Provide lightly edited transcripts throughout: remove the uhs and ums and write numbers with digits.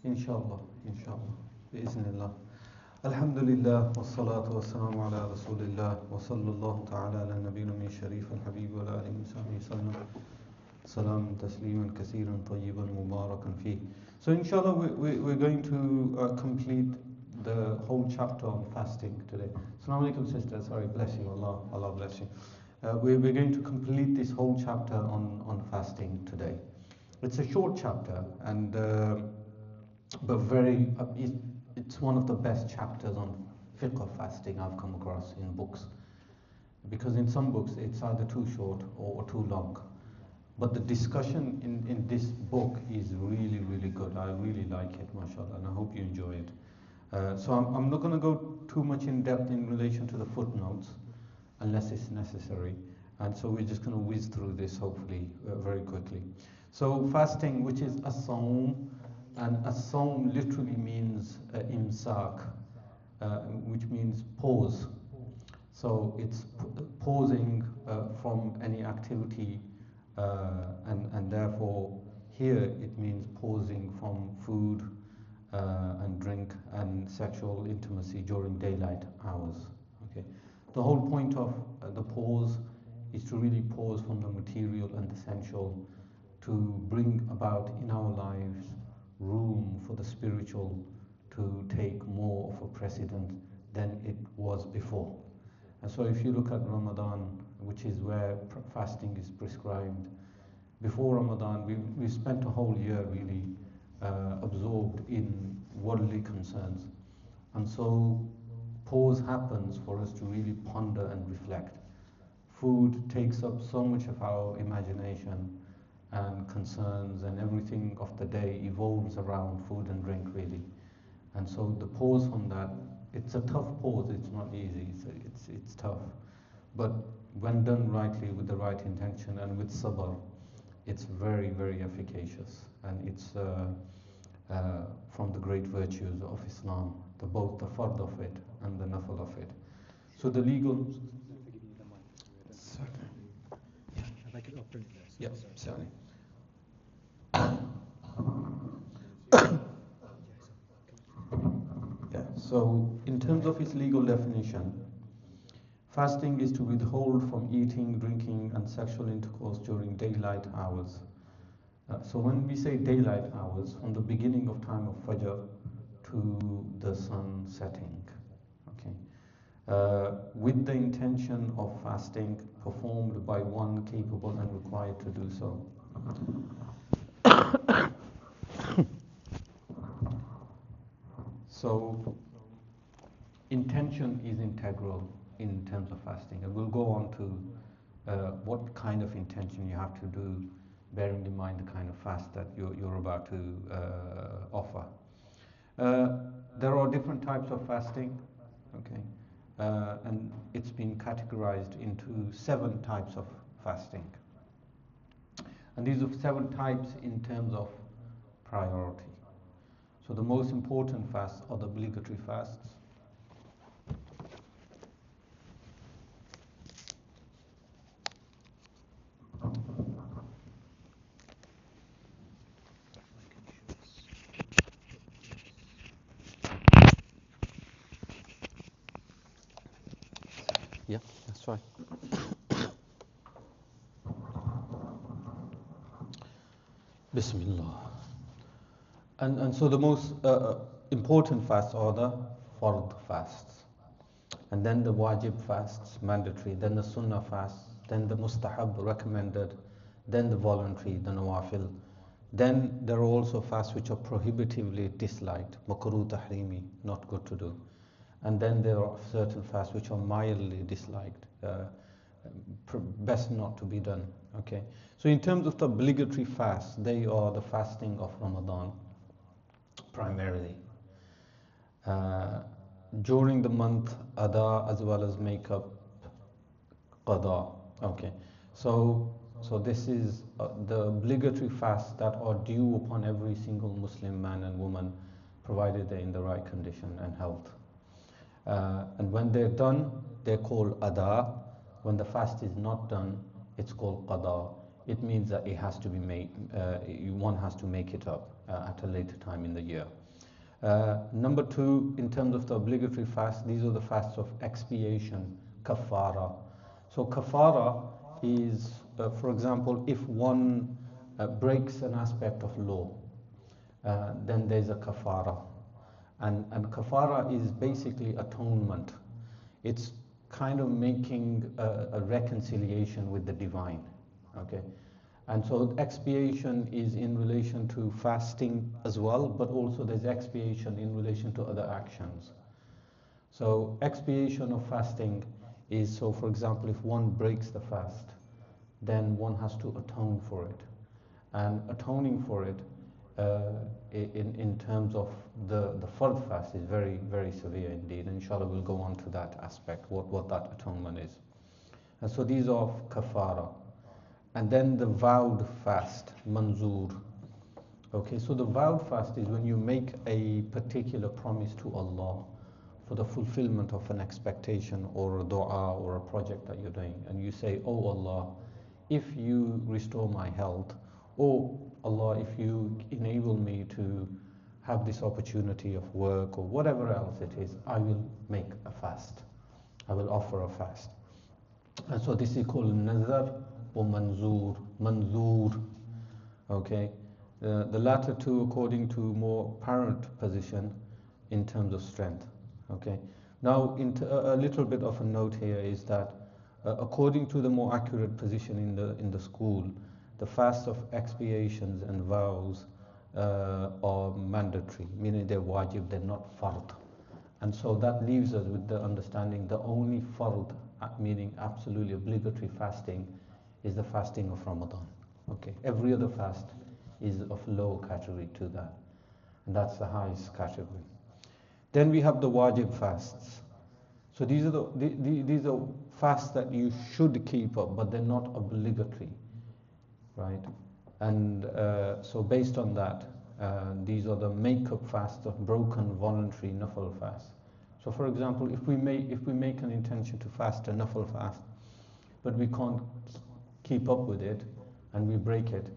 Inshallah, inshallah. Biiznillah. Alhamdulillah, wassalatu wassalamu ala rasulillah, wa sallallahu ta'ala ala nabiyina min sharif al-habib wa ala alihi wa sahbihi sallam. Salam tasliman kathiran tayyiban mubarakan fi. So inshallah we're going to complete the whole chapter on fasting today. Assalamu alaikum sister, sorry, bless you, Allah bless you. We're going to complete this whole chapter on fasting today. It's a short chapter, and but very it's one of the best chapters on fiqh of fasting I've come across in books, because in some books it's either too short or too long, but the discussion in this book is really, really good. I really like it, mashallah, and I hope you enjoy it. So I'm not going to go too much in depth in relation to the footnotes unless it's necessary, and so we're just going to whiz through this hopefully very quickly. So fasting, which is as-sawm, and as-sawm literally means imsak, which means pause. So it's pausing from any activity, and therefore here it means pausing from food and drink and sexual intimacy during daylight hours. Okay, the whole point of the pause is to really pause from the material and the sensual, to bring about in our lives room for the spiritual to take more of a precedent than it was before. And so if you look at Ramadan, which is where fasting is prescribed, before Ramadan we spent a whole year really absorbed in worldly concerns, and so pause happens for us to really ponder and reflect. Food takes up so much of our imagination and concerns, and everything of the day evolves around food and drink really. And so the pause from that, it's a tough pause, it's not easy, it's tough. But when done rightly with the right intention and with sabr, it's very, very efficacious, and it's from the great virtues of Islam, both the fard of it and the nafal of it. So the legal... Yeah, sorry. Yeah, so in terms of its legal definition, fasting is to withhold from eating, drinking and sexual intercourse during daylight hours. So when we say daylight hours, from the beginning of time of Fajr to the sun setting, okay, with the intention of fasting performed by one capable and required to do so. So intention is integral in terms of fasting, and we'll go on to what kind of intention you have to do, bearing in mind the kind of fast that you're about to offer. There are different types of fasting, okay, and it's been categorized into 7 types of fasting. And these are 7 types in terms of priority. So the most important fasts are the obligatory fasts. Yeah, that's right. Bismillah. And so the most important fasts are the fard fasts, and then the wajib fasts, mandatory, then the sunnah fasts, then the mustahab, recommended, then the voluntary, the nawafil. Then there are also fasts which are prohibitively disliked, makruh tahrimi, not good to do. And then there are certain fasts which are mildly disliked, best not to be done. Okay. So in terms of the obligatory fasts, they are the fasting of Ramadan primarily. During the month, ada, as well as make up qada. Okay. So this is the obligatory fasts that are due upon every single Muslim man and woman, provided they're in the right condition and health. And when they're done, they're called ada. When the fast is not done, it's called qada. It means that it has to be made, one has to make it up. at a later time in the year. Number two, in terms of the obligatory fast, these are the fasts of expiation, kafara. So kafara is, for example, if one breaks an aspect of law, then there's a kafara. And kafara is basically atonement. It's kind of making a reconciliation with the divine. Okay? And so expiation is in relation to fasting as well, but also there's expiation in relation to other actions. So expiation of fasting is, so for example, if one breaks the fast, then one has to atone for it. And atoning for it, in terms of the Fard fast, is very, very severe indeed. And inshallah we'll go on to that aspect, what that atonement is. And so these are kafara. And then the vowed fast, manzoor. Okay, so the vowed fast is when you make a particular promise to Allah for the fulfillment of an expectation or a dua or a project that you're doing. And you say, oh Allah, if you restore my health, or Allah, if you enable me to have this opportunity of work or whatever else it is, I will make a fast. I will offer a fast. And so this is called nazar or manzoor. Manzoor. Okay. The latter two according to more apparent position in terms of strength. Okay. Now, a little bit of a note here is that according to the more accurate position in the school, the fasts of expiations and vows are mandatory, meaning they're wajib, they're not fard. And so that leaves us with the understanding the only fard, meaning absolutely obligatory fasting, is the fasting of Ramadan. Okay, every other fast is of low category to that, and that's the highest category. Then we have the wajib fasts. So these are these are fasts that you should keep up, but they're not obligatory, right? And so based on that, these are the make-up fasts of broken voluntary nafil fasts. So for example, if we make an intention to fast a nafil fast, but we can't keep up with it and we break it,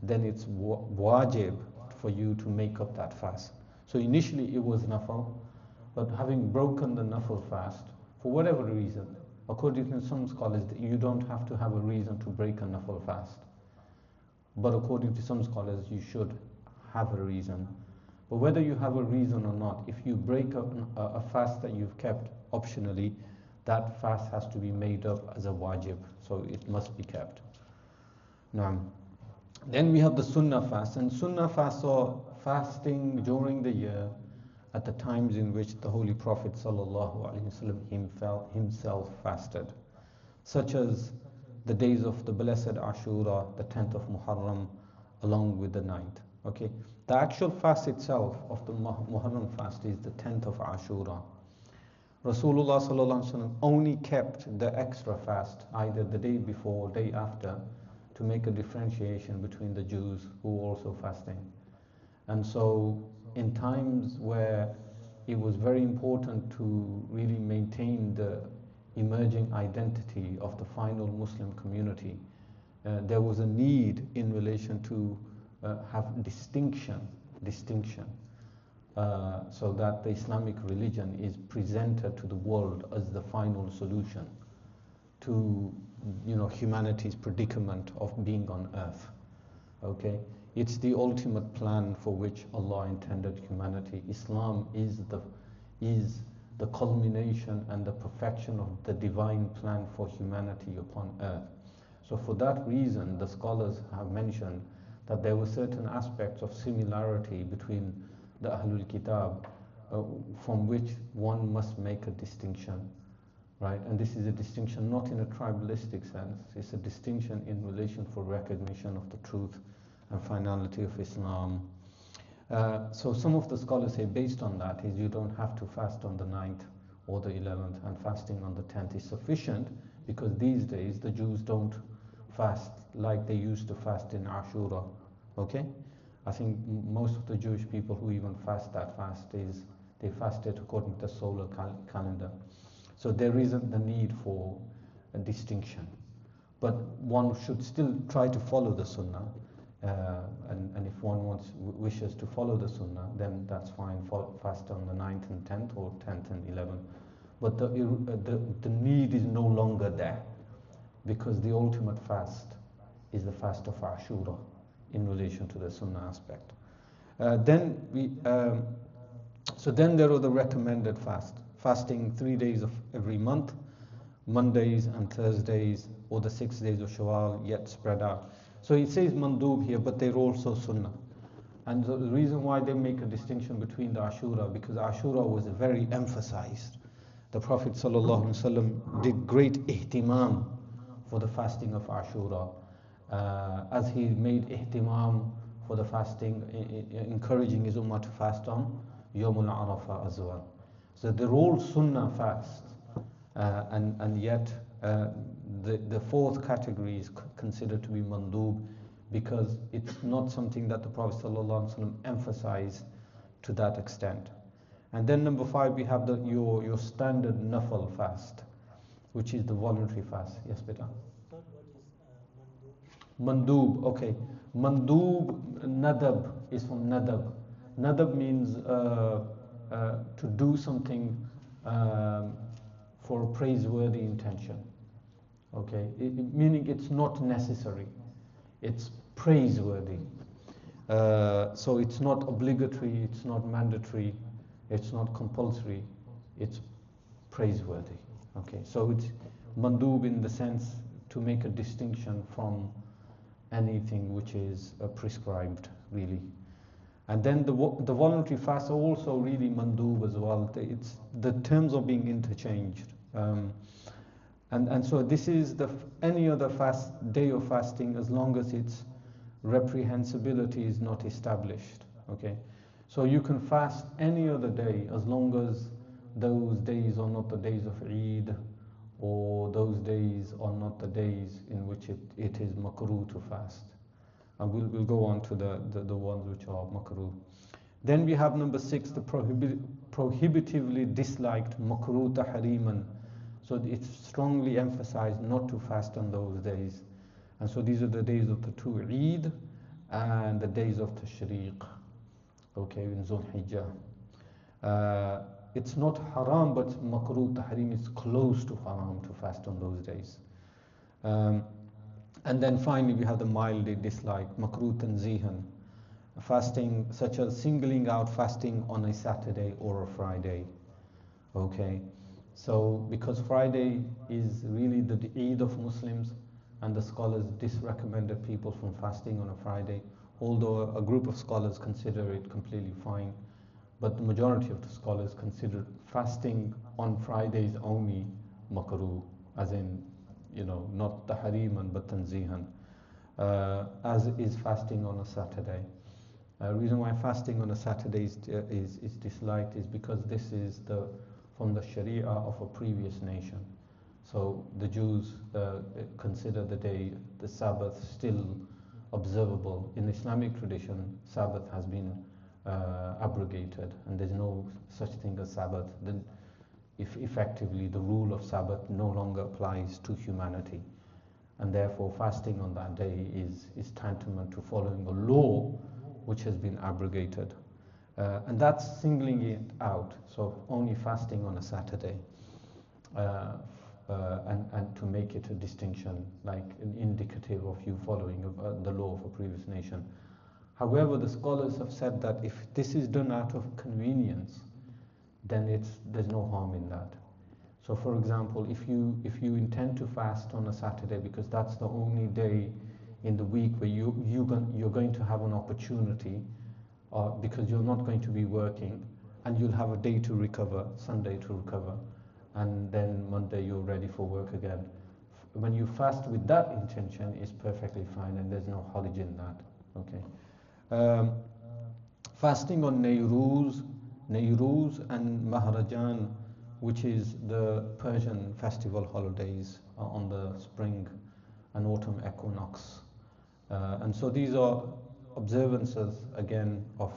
then it's wajib for you to make up that fast. So initially it was nafil, but having broken the nafil fast, for whatever reason, according to some scholars, you don't have to have a reason to break a nafil fast. But according to some scholars, you should have a reason. But whether you have a reason or not, if you break up a fast that you've kept optionally, that fast has to be made up as a wajib, so it must be kept. Now, then we have the sunnah fast, and sunnah fasts are fasting during the year at the times in which the Holy Prophet ﷺ himself fasted, such as the days of the blessed Ashura, the 10th of Muharram, along with the 9th. Okay, the actual fast itself of the Muharram fast is the 10th of Ashura. Rasulullah ﷺ only kept the extra fast either the day before or day after to make a differentiation between the Jews who were also fasting. And so in times where it was very important to really maintain the emerging identity of the final Muslim community, there was a need in relation to have distinction, so that the Islamic religion is presented to the world as the final solution to humanity's predicament of being on earth. Okay, it's the ultimate plan for which Allah intended humanity. Islam is the culmination and the perfection of the divine plan for humanity upon earth. So for that reason, the scholars have mentioned that there were certain aspects of similarity between the Ahlul Kitab from which one must make a distinction, right? And this is a distinction not in a tribalistic sense, it's a distinction in relation for recognition of the truth and finality of Islam. So some of the scholars say based on that is you don't have to fast on the 9th or the 11th, and fasting on the 10th is sufficient, because these days the Jews don't fast like they used to fast in Ashura. Okay? I think most of the Jewish people who even fast that fast they fast it according to the solar calendar. So there isn't the need for a distinction. But one should still try to follow the Sunnah, And if one wishes to follow the sunnah, then that's fine. Fast on the 9th and 10th, or 10th and 11th. But the need is no longer there, because the ultimate fast is the fast of Ashura in relation to the sunnah aspect. So then there are the recommended fasting 3 days of every month, Mondays and Thursdays, or the 6 days of Shawwal, yet spread out. So it says mandub here, but they're also sunnah. And the reason why they make a distinction between the Ashura, because Ashura was very emphasized. The Prophet ﷺ did great ihtimam for the fasting of Ashura, as he made ihtimam for the fasting, encouraging his ummah to fast on Yawmul Arafah as well. So they're all sunnah fasts, and yet the fourth category is considered to be mandub, because it's not something that the Prophet ﷺ emphasized to that extent. And then number 5, we have your standard nafal fast, which is the voluntary fast. Yes, beta? What is mandub? Mandub, okay. Mandub, nadab, is from nadab. Nadab means to do something for a praiseworthy intention. Okay, meaning it's not necessary, it's praiseworthy. So it's not obligatory, it's not mandatory, it's not compulsory, it's praiseworthy. Okay, so it's mandub in the sense to make a distinction from anything which is prescribed, really. And then the voluntary fasts are also really mandub as well. The terms are being interchanged. And so this is any other day of fasting, as long as its reprehensibility is not established. Okay, so you can fast any other day as long as those days are not the days of Eid, or those days are not the days in which it is makruh to fast. And we'll go on to the ones which are makruh. Then we have number 6, the prohibitively disliked makruh tahriman. So it's strongly emphasized not to fast on those days. And so these are the days of the 2 Eid and the days of Tashriq, okay, in Zul Hijjah. It's not haram, but makruh tahrim is close to haram to fast on those days. And then finally we have the mildly disliked, makruh tanzihan, fasting such as singling out fasting on a Saturday or a Friday. Okay, so because Friday is really the Eid of Muslims, and the scholars disrecommended people from fasting on a Friday, although a group of scholars consider it completely fine. But the majority of the scholars consider fasting on Fridays only makruh, as in, not tahriman but tanzihan, as is fasting on a Saturday. The reason why fasting on a Saturday is disliked is because this is from the Sharia of a previous nation. So the Jews consider the Sabbath still observable. In Islamic tradition, Sabbath has been abrogated, and there's no such thing as Sabbath. Then, if effectively the rule of Sabbath no longer applies to humanity, and therefore fasting on that day is tantamount to following a law which has been abrogated, and that's singling it out. So only fasting on a Saturday, and to make it a distinction, like an indicative of you following the law of a previous nation. However, the scholars have said that if this is done out of convenience, then there's no harm in that. So for example, if you intend to fast on a Saturday because that's the only day in the week where you're going to have an opportunity, because you're not going to be working, and you'll have a day to recover, Sunday to recover, and then Monday you're ready for work again. When you fast with that intention, it's perfectly fine, and there's no haraj in that. Okay. Fasting on Nayruz and Maharajan, which is the Persian festival holidays on the spring and autumn equinox. And so these are observances, again, of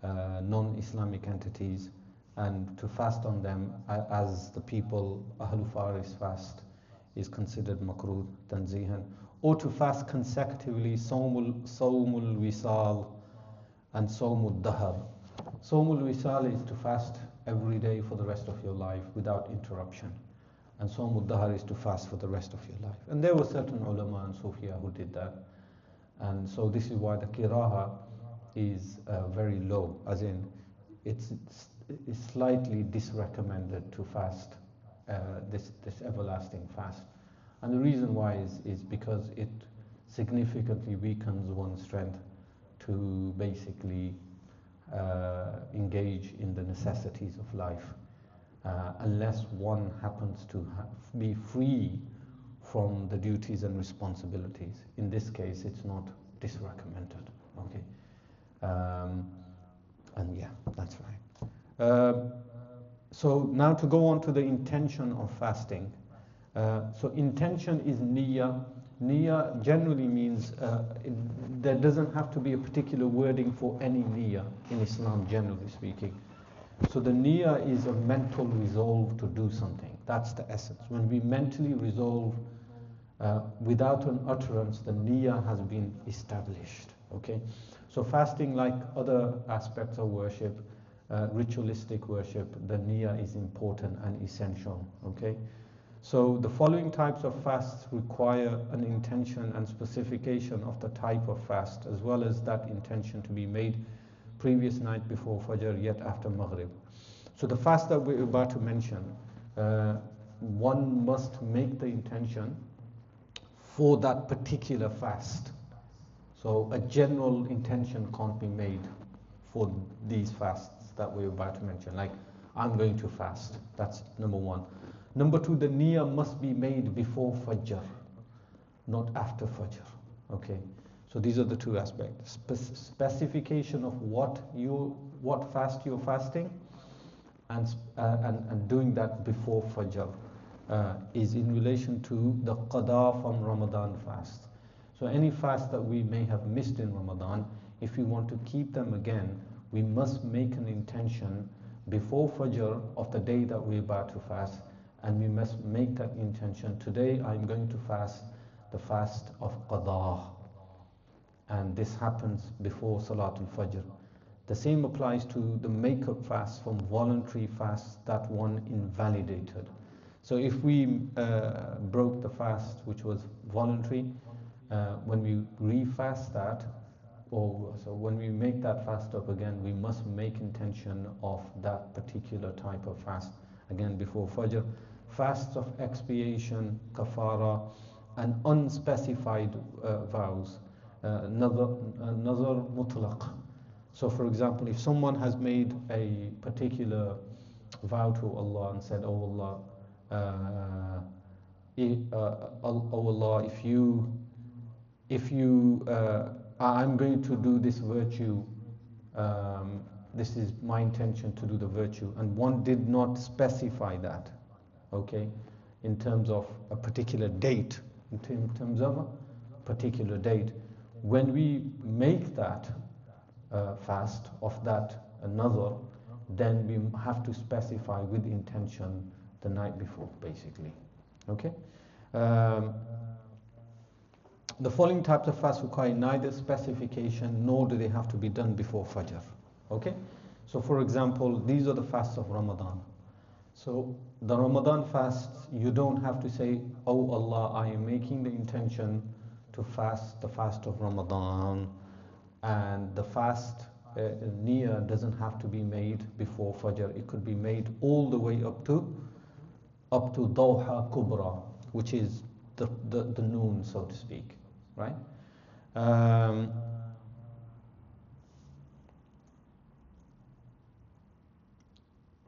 non-Islamic entities, and to fast on them as the people Ahlul Faris fast is considered makruh tanzihan. or to fast consecutively, Sawmul Wisal and Sawmul Dahar. Sawmul Wisal is to fast every day for the rest of your life without interruption. And Sawmul Dahar is to fast for the rest of your life. And there were certain ulama and Sufia who did that. And so this is why the kiraha is very low, as in it's slightly disrecommended to fast this everlasting fast. And the reason why is because it significantly weakens one's strength to basically engage in the necessities of life, unless one happens to be free from the duties and responsibilities. In this case, it's not disrecommended. Okay, and yeah, that's right. So now to go on to the intention of fasting. So intention is niyyah. Niyyah generally means there doesn't have to be a particular wording for any niyyah in Islam, generally speaking. So the niyyah is a mental resolve to do something. That's the essence. When we mentally resolve without an utterance, the niyyah has been established. Okay, so fasting, like other aspects of worship, ritualistic worship, the niyyah is important and essential. Okay, so the following types of fasts require an intention and specification of the type of fast, as well as that intention to be made previous night before Fajr, yet after Maghrib. So the fast that we're about to mention, one must make the intention for that particular fast. So a general intention can't be made for these fasts that we're about to mention, like I'm going to fast. That's number one. Number two, the niyyah must be made before Fajr, not after Fajr. Okay, so these are the two aspects. Specification of what fast you're fasting, and doing that before Fajr is in relation to the qada from Ramadan fast. So any fast that we may have missed in Ramadan, if we want to keep them again, we must make an intention before Fajr of the day that we're about to fast, and we must make that intention, today I'm going to fast the fast of qada, and this happens before Salatul Fajr. The same applies to the make-up fast from voluntary fasts that one invalidated. So if we broke the fast which was voluntary, when we refast that, so when we make that fast up again, we must make intention of that particular type of fast again before Fajr. Fasts of expiation, kafara, and unspecified vows, nazar mutlaq. So for example, if someone has made a particular vow to Allah and said, oh Allah, if you I'm going to do this virtue, this is my intention to do the virtue, and one did not specify that, okay, in terms of a particular date, in terms of a particular date, when we make that fast of that another, then we have to specify with intention the night before, basically. Okay. The following types of fast require neither specification nor do they have to be done before Fajr. Okay. So for example, these are the fasts of Ramadan. So the Ramadan fasts, you don't have to say, oh Allah, I am making the intention to fast the fast of Ramadan, and the fast niyyah doesn't have to be made before Fajr. It could be made all the way up to Dawha Kubra, which is the noon, so to speak, right?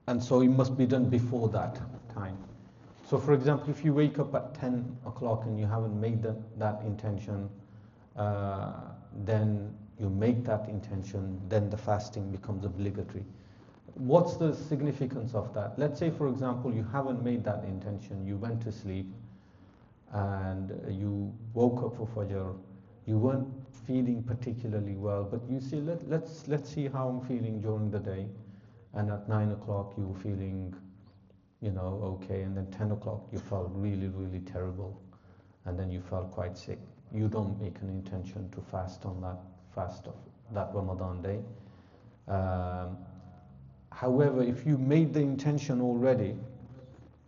And so it must be done before that time. So for example, if you wake up at 10 o'clock and you haven't made that intention, then you make that intention, then the fasting becomes obligatory. What's the significance of that? Let's say, for example, you haven't made that intention, you went to sleep, and you woke up for Fajr, you weren't feeling particularly well, but you see, let's see how I'm feeling during the day, and at 9 o'clock you were feeling, okay, and then 10 o'clock you felt really, really terrible, and then you felt quite sick. you don't make an intention to fast on that fast of that Ramadan day. However, if you made the intention already,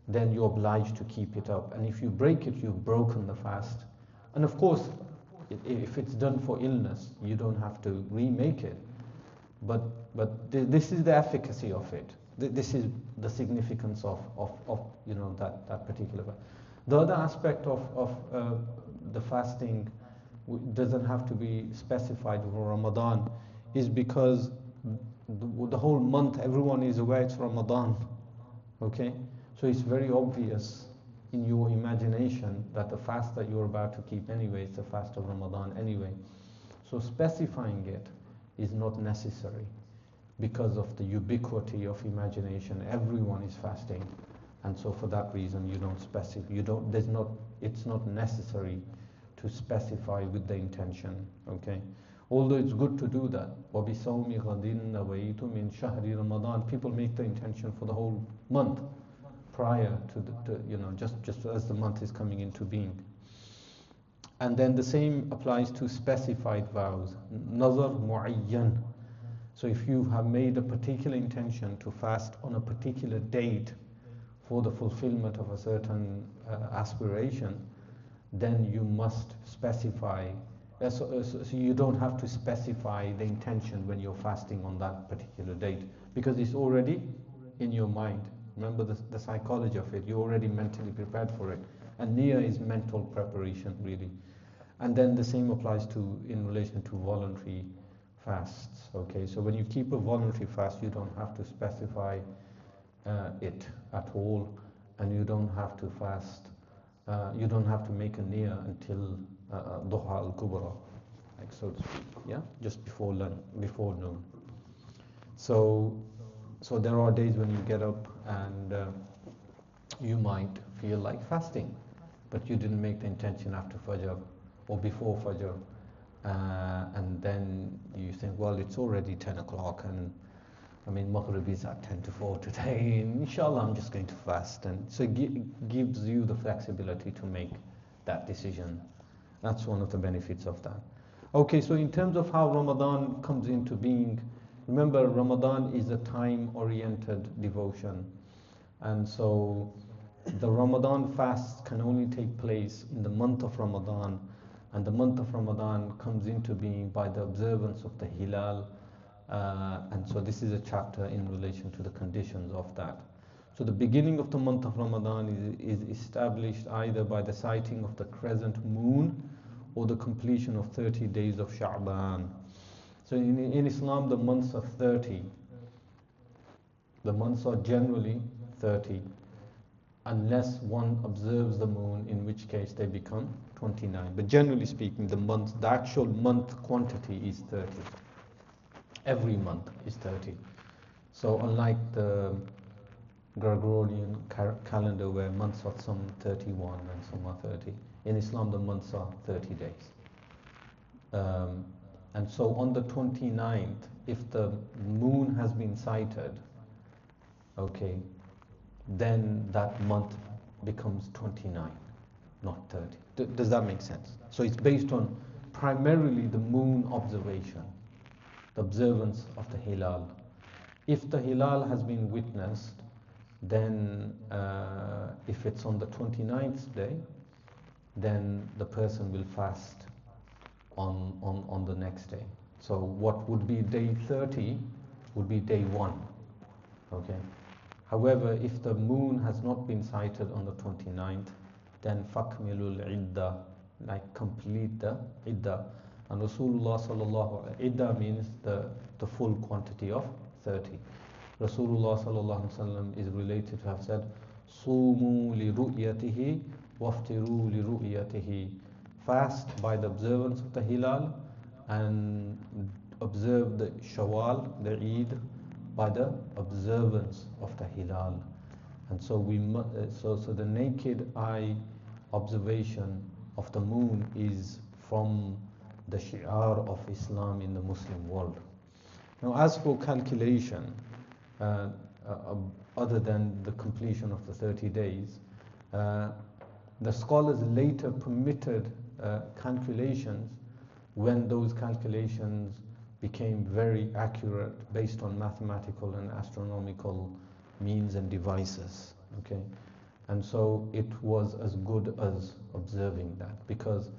then you're obliged to keep it up. And if you break it, you've broken the fast. And of course, if it's done for illness, you don't have to remake it. But this is the efficacy of it. This is the significance of that particular. The other aspect of the fasting doesn't have to be specified for Ramadan, is because the whole month everyone is aware it's Ramadan. Okay, so it's very obvious in your imagination that the fast that you're about to keep anyway is the fast of Ramadan anyway. So specifying it is not necessary because of the ubiquity of imagination. Everyone is fasting, and so for that reason you don't specify. It's not necessary to specify with the intention. Okay, although it's good to do that. وَبِصَوْمِ غَدٍ نَوَيْتُ مِنْ شَهْرِ Ramadan. People make the intention for the whole month prior to just as the month is coming into being. And then the same applies to specified vows. Nazar mu'ayyan. So if you have made a particular intention to fast on a particular date for the fulfillment of a certain aspiration, then you must specify. So you don't have to specify the intention when you're fasting on that particular date, because it's already in your mind. Remember the psychology of it. You're already mentally prepared for it. And niyyah is mental preparation, really. And then the same applies in relation to voluntary fasts. Okay, so when you keep a voluntary fast, you don't have to specify it at all, and you don't have to fast. You don't have to make a niyyah until Duha al-Kubra, like so to speak. Yeah, just before noon. So there are days when you get up and you might feel like fasting, but you didn't make the intention after Fajr or before Fajr, and then you think, well, it's already 10 o'clock, and I mean, Maghrib is at 10 to 4 today, and inshallah I'm just going to fast. And so it gives you the flexibility to make that decision. That's one of the benefits of that. Okay, so in terms of how Ramadan comes into being, remember, Ramadan is a time-oriented devotion. And so the Ramadan fast can only take place in the month of Ramadan, and the month of Ramadan comes into being by the observance of the Hilal. And so this is a chapter in relation to the conditions of that. So the beginning of the month of Ramadan is established either by the sighting of the crescent moon or the completion of 30 days of Sha'ban. So in Islam, the months are 30. The months are generally 30, unless one observes the moon, in which case they become 29. But generally speaking, the actual month quantity is 30. Every month is 30. So unlike the Gregorian calendar, where months are some 31 and some are 30, in Islam the months are 30 days. And so on the 29th, if the moon has been sighted, okay, then that month becomes 29, not 30. Does that make sense? So it's based on primarily the moon observation, the observance of the Hilal. If the Hilal has been witnessed, then if it's on the 29th day, then the person will fast on the next day. So what would be day 30 would be day 1. Okay. However, if the moon has not been sighted on the 29th, then fakmilul idda, like complete the idda. And Rasulullah sallallahu idda means the full quantity of 30. Rasulullah sallallahu alaihi wasallam is related to have said, "Sumu li ru'yatihi waftiru li ru'yatihi." Fast by the observance of the Hilal, and observe the Shawwal, the Eid, by the observance of the Hilal. And so so the naked eye observation of the moon is from the shi'ar of Islam in the Muslim world. Now, as for calculation, other than the completion of the 30 days, the scholars later permitted calculations when those calculations became very accurate based on mathematical and astronomical means and devices. Okay, and so it was as good as observing that, because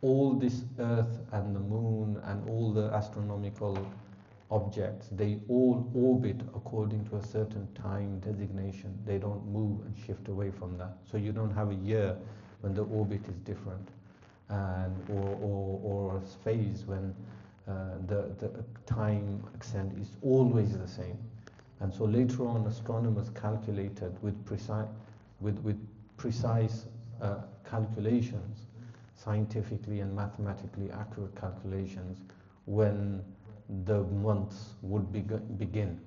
all this Earth and the Moon and all the astronomical objects, they all orbit according to a certain time designation. They don't move and shift away from that. So you don't have a year when the orbit is different, and or a phase when the time extent is always the same. And so later on, astronomers calculated with precise calculations, scientifically and mathematically accurate calculations, when the months would begin.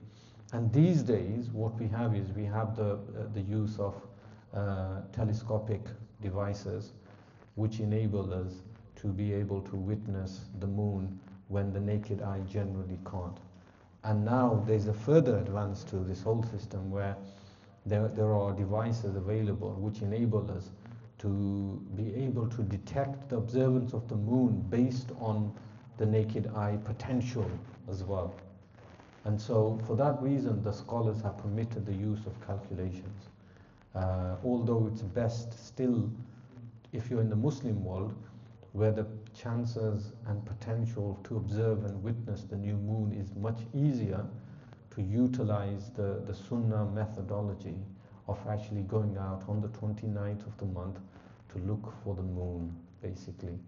And these days, what we have is we have the use of telescopic devices, which enable us to be able to witness the moon when the naked eye generally can't. And now there's a further advance to this whole system, where there are devices available which enable us to be able to detect the observance of the moon based on the naked eye potential as well. And so for that reason, the scholars have permitted the use of calculations. Although it's best still, if you're in the Muslim world, where the chances and potential to observe and witness the new moon is much easier, to utilize the Sunnah methodology of actually going out on the 29th of the month to look for the moon, basically.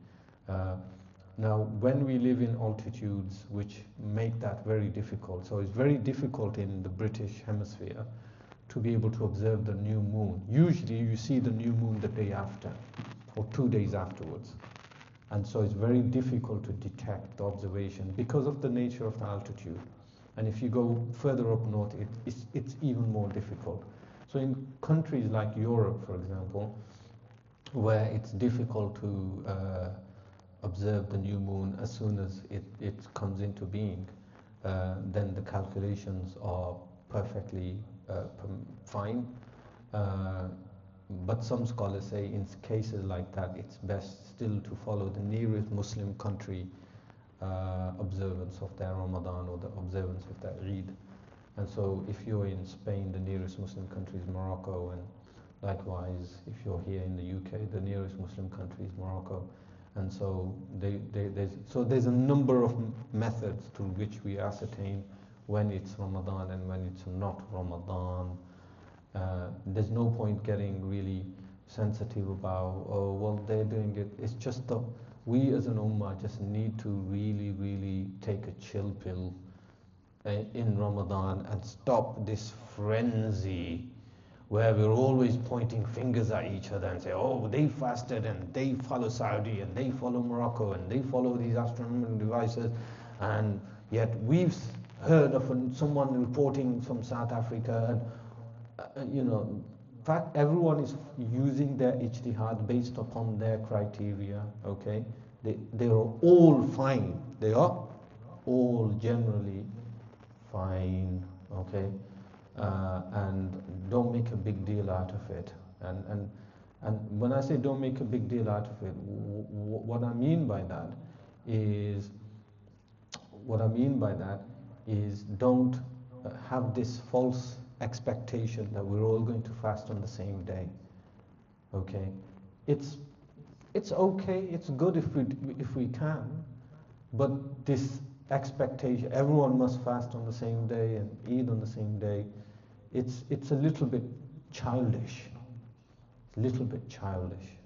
Now, when we live in altitudes which make that very difficult, so it's very difficult in the British hemisphere to be able to observe the new moon. Usually you see the new moon the day after, or 2 days afterwards. And so it's very difficult to detect the observation because of the nature of the altitude. And if you go further up north, it's even more difficult. So in countries like Europe, for example, where it's difficult to observe the new moon as soon as it comes into being, then the calculations are perfectly fine. But some scholars say in cases like that, it's best still to follow the nearest Muslim country observance of their Ramadan or the observance of their Eid. And so if you're in Spain, the nearest Muslim country is Morocco, and likewise if you're here in the UK, the nearest Muslim country is Morocco. And so there's a number of methods through which we ascertain when it's Ramadan and when it's not Ramadan. There's no point getting really sensitive about, oh, well, they're doing it. It's just that we as an ummah just need to really, really take a chill pill in Ramadan and stop this frenzy where we're always pointing fingers at each other and say, oh, they fasted and they follow Saudi and they follow Morocco and they follow these astronomical devices, and yet we've heard of someone reporting from South Africa, and in fact, everyone is using their ijtihad based upon their criteria, okay? They are all fine. They are all generally fine, okay? And don't make a big deal out of it. And when I say don't make a big deal out of it, what I mean by that is don't have this false expectation that we're all going to fast on the same day. Okay, it's okay, it's good if we can, but this expectation everyone must fast on the same day and eat on the same day, it's a little bit childish.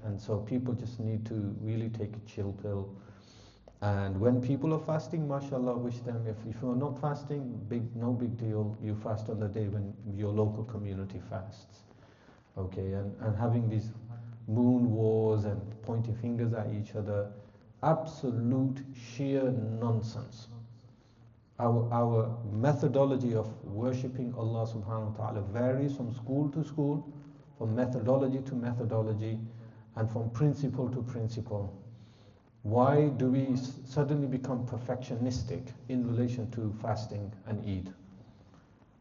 And so people just need to really take a chill pill. And when people are fasting, mashallah, wish them. If you're not fasting, no big deal. You fast on the day when your local community fasts. Okay, and having these moon wars and pointing fingers at each other, absolute sheer nonsense. Our methodology of worshipping Allah subhanahu wa ta'ala varies from school to school, from methodology to methodology, and from principle to principle. Why do we suddenly become perfectionistic in relation to fasting and Eid?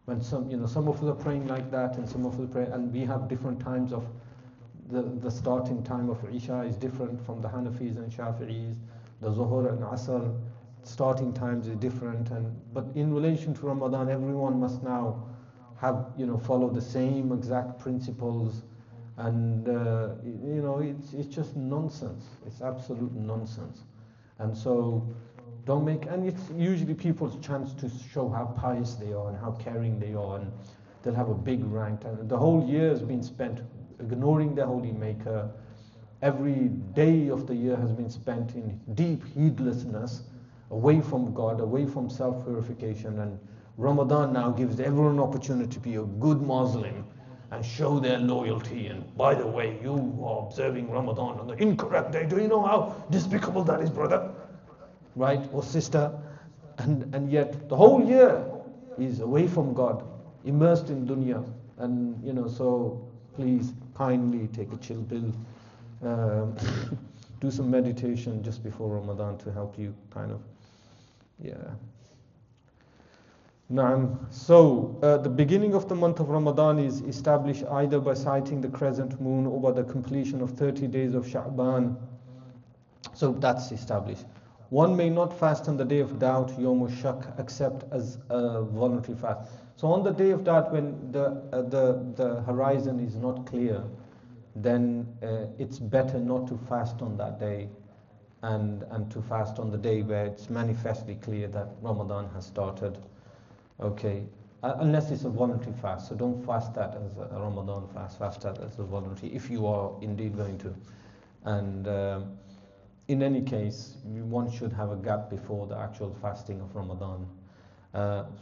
When some of us are praying like that, and some of us pray, and we have different times of the starting time of Isha is different from the Hanafis and Shafi'is. The Zuhur and Asr starting times is different, but in relation to Ramadan, everyone must now have, follow the same exact principles, and it's just nonsense. It's absolute nonsense. And so and it's usually people's chance to show how pious they are and how caring they are, and they'll have a big rank, and the whole year has been spent ignoring their holy maker. Every day of the year has been spent in deep heedlessness, away from God, away from self-purification, and Ramadan now gives everyone an opportunity to be a good Muslim and show their loyalty. And by the way, you are observing Ramadan on the incorrect day. Do you know how despicable that is, brother? Right? Or sister? And yet the whole year is away from God, immersed in dunya. And so please kindly take a chill pill, do some meditation just before Ramadan to help you Naam. So the beginning of the month of Ramadan is established either by sighting the crescent moon or by the completion of 30 days of Sha'ban. So that's established. One may not fast on the day of doubt, Yawm al-Shak, except as a voluntary fast. So on the day of doubt, when the horizon is not clear, then it's better not to fast on that day, and to fast on the day where it's manifestly clear that Ramadan has started. Okay, unless it's a voluntary fast. So don't fast that as a Ramadan fast. Fast that as a voluntary, if you are indeed going to. And in any case, one should have a gap before the actual fasting of Ramadan.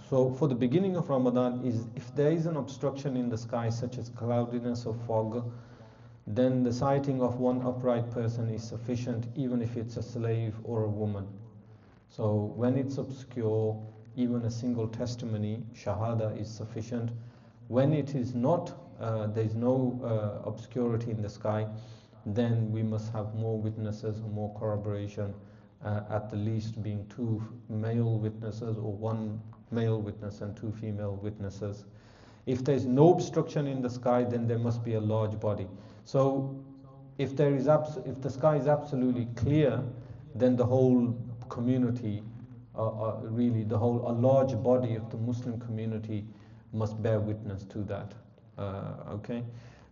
So for the beginning of Ramadan, if there is an obstruction in the sky, such as cloudiness or fog, then the sighting of one upright person is sufficient, even if it's a slave or a woman. So when it's obscure, even a single testimony, shahada, is sufficient. When it is not, there is no obscurity in the sky, then we must have more witnesses or more corroboration, at the least being 2 male witnesses, or 1 male witness and 2 female witnesses. If there is no obstruction in the sky, then there must be a large body. So if the sky is absolutely clear, then the whole community, really a large body of the Muslim community must bear witness to that. Okay.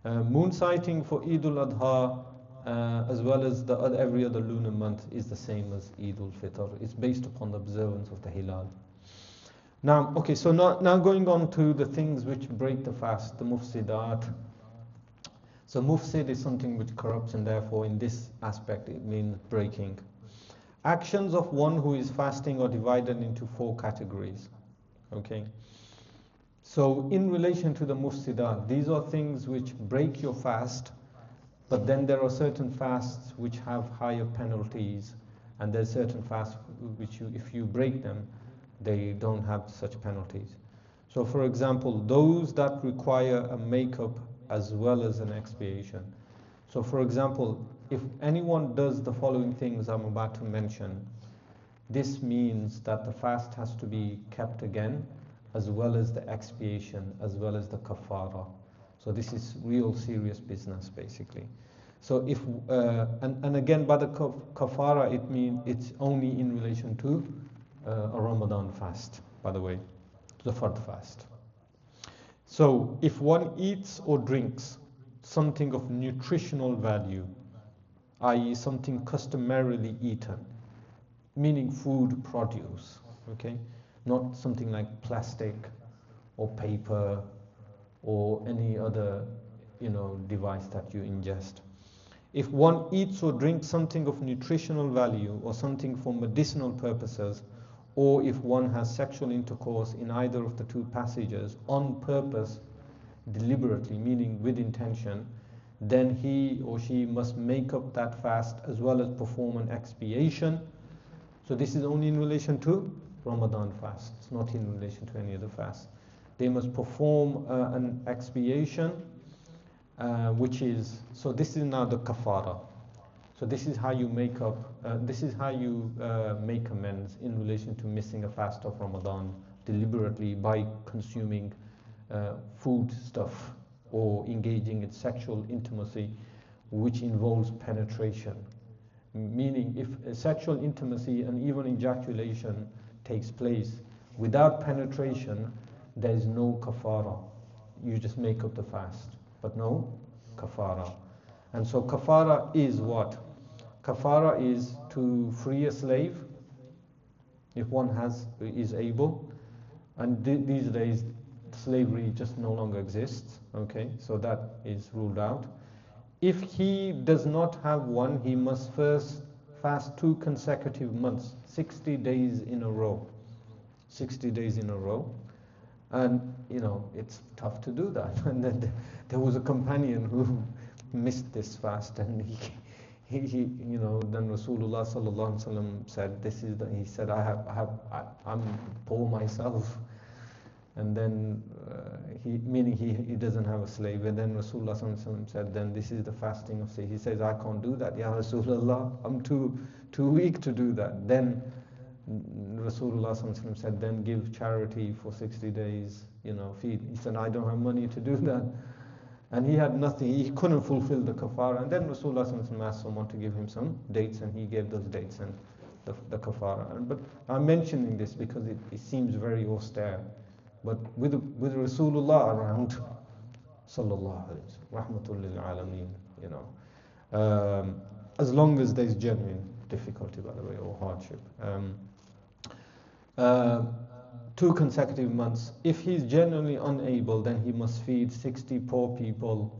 Moon sighting for Eid al-Adha, as well as every other lunar month, is the same as Eid al-Fitr. It's based upon the observance of the Hilal. Now, okay, so now going on to the things which break the fast, the mufsidat. So mufsid is something which corrupts, and therefore in this aspect it means breaking. Actions of one who is fasting are divided into 4 categories. Okay. So in relation to the mufsidat, these are things which break your fast, but then there are certain fasts which have higher penalties, and there's certain fasts which if you break them, they don't have such penalties. So for example, those that require a makeup as well as an expiation. So for example, if anyone does the following things I'm about to mention, this means that the fast has to be kept again, as well as the expiation, as well as the kafara. So this is real serious business, basically. So if and again, by the kafara, it means it's only in relation to a Ramadan fast, by the way, to the Fard fast. So if one eats or drinks something of nutritional value, i.e. something customarily eaten, meaning food, produce, okay, not something like plastic or paper or any other device that you ingest. If one eats or drinks something of nutritional value or something for medicinal purposes, or if one has sexual intercourse in either of the 2 passages on purpose, deliberately, meaning with intention, then he or she must make up that fast as well as perform an expiation. So this is only in relation to Ramadan fast. It's not in relation to any other fast. They must perform an expiation, which is, so this is now the kafara. So this is how you make up, make amends in relation to missing a fast of Ramadan deliberately by consuming food stuff or engaging in sexual intimacy which involves penetration. Meaning if a sexual intimacy and even ejaculation takes place without penetration, there is no kafara. You just make up the fast, but no kafara. And so kafara is what? Kafara is to free a slave if one is able. And these days slavery just no longer exists. Okay, so that is ruled out. If he does not have one, he must first fast 2 consecutive months, 60 days in a row. 60 days in a row. And, it's tough to do that. And then there was a companion who missed this fast, and he then Rasulullah sallallahu alaihi wasallam said, he said, I'm poor myself. And then meaning he doesn't have a slave. And then Rasulullah sallallahu alaihi wasallam said, then this is the fasting of say. He says, I can't do that. Ya Rasulullah, I'm too weak to do that. Then Rasulullah sallallahu alaihi wasallam said, then give charity for 60 days, feed. He said, I don't have money to do that. And he had nothing, he couldn't fulfill the kafara. And then Rasulullah sallallahu alaihi wasallam asked someone to give him some dates, and he gave those dates and the kafara. But I'm mentioning this because it seems very austere. But with Rasulullah around, sallallahu alaihi wasallam, rahmatul lil alameen, as long as there's genuine difficulty, by the way, or hardship. 2 consecutive months. If he's genuinely unable, then he must feed 60 poor people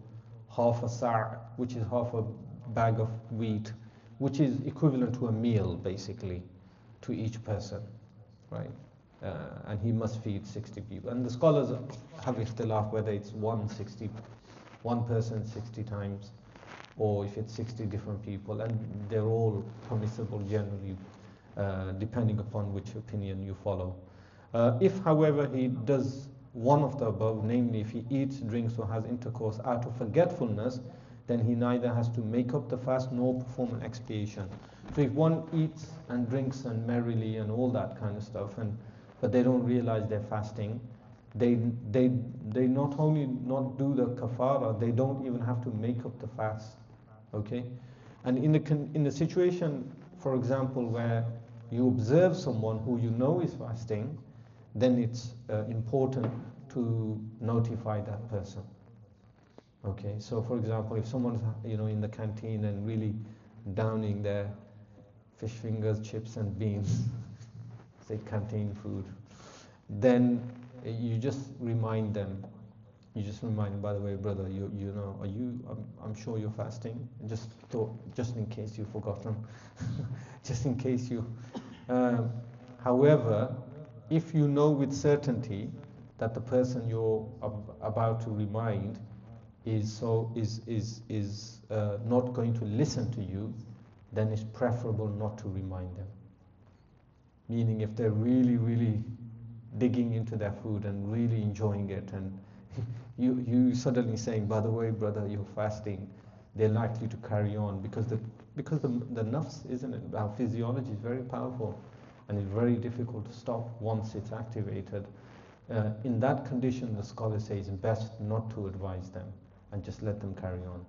half a sa', which is half a bag of wheat, which is equivalent to a meal, basically, to each person, right? And he must feed 60 people. And the scholars have ikhtilaf whether it's one person 60 times, or if it's 60 different people, and they're all permissible generally, depending upon which opinion you follow. If, however, he does one of the above, namely if he eats, drinks, or has intercourse out of forgetfulness, then he neither has to make up the fast nor perform an expiation. So if one eats and drinks and merrily and all that kind of stuff, but they don't realize they're fasting, they not only not do the kafara, they don't even have to make up the fast. Okay, and in the situation, for example, where you observe someone who you know is fasting, then it's important to notify that person. Okay, so for example, if someone's in the canteen and really downing their fish fingers, chips and beans, say canteen food, then you just remind them. You just remind them, by the way, brother, I'm sure you're fasting. Just in case you've forgotten, just in case you. However, if you know with certainty that the person you're about to remind is not going to listen to you, then it's preferable not to remind them. Meaning, if they're really, really digging into their food and really enjoying it, and you suddenly saying, by the way, brother, you're fasting, they're likely to carry on because the nafs, isn't it? Our physiology is very powerful, and it's very difficult to stop once it's activated. In that condition, the scholar says it's best not to advise them and just let them carry on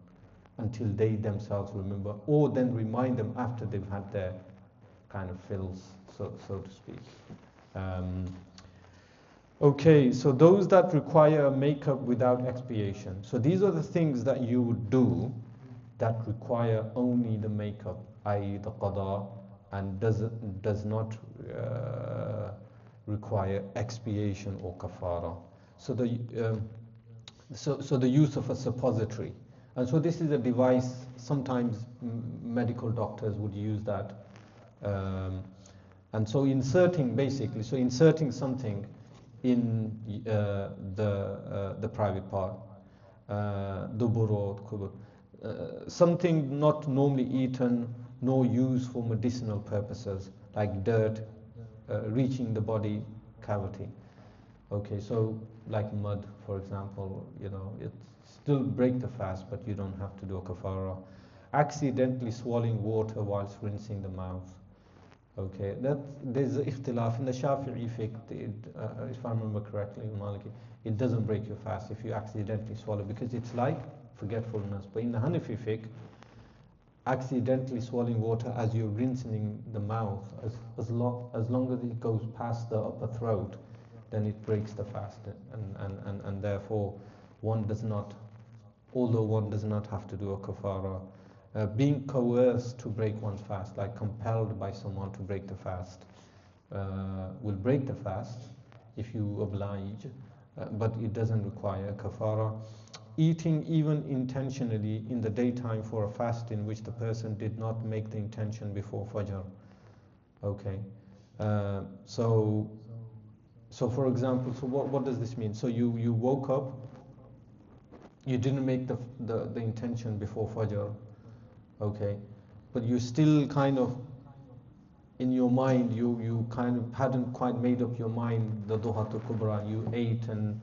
until they themselves remember, or then remind them after they've had their kind of fills, so to speak. Okay, so those that require makeup without expiation. So these are the things that you would do that require only the makeup, i.e. the qada, and does not require expiation or kafara. So the use of a suppository. And so this is a device, sometimes medical doctors would use that. And so inserting something in the private part, dubur or kubur, something not normally eaten nor used for medicinal purposes, like dirt reaching the body cavity. Okay, so like mud, for example, it still break the fast, but you don't have to do a kafara. Accidentally swallowing water whilst rinsing the mouth. Okay, there's ikhtilaf in the Shafi'i fiqh, if I remember correctly, Maliki, it doesn't break your fast if you accidentally swallow, because it's like forgetfulness. But in the Hanafi fiqh, accidentally swallowing water as you're rinsing the mouth, as long as it goes past the upper throat, then it breaks the fast, and therefore one does not, although one does not have to do a kafara, being coerced to break one's fast, like compelled by someone to break the fast, will break the fast if you oblige, but it doesn't require a kafara. Eating even intentionally in the daytime for a fast in which the person did not make the intention before Fajr. Okay. So for example, so what does this mean? So you woke up, you didn't make the intention before Fajr, okay, but you still kind of, in your mind, you kind of hadn't quite made up your mind, the Duhatul Kubra, you ate, and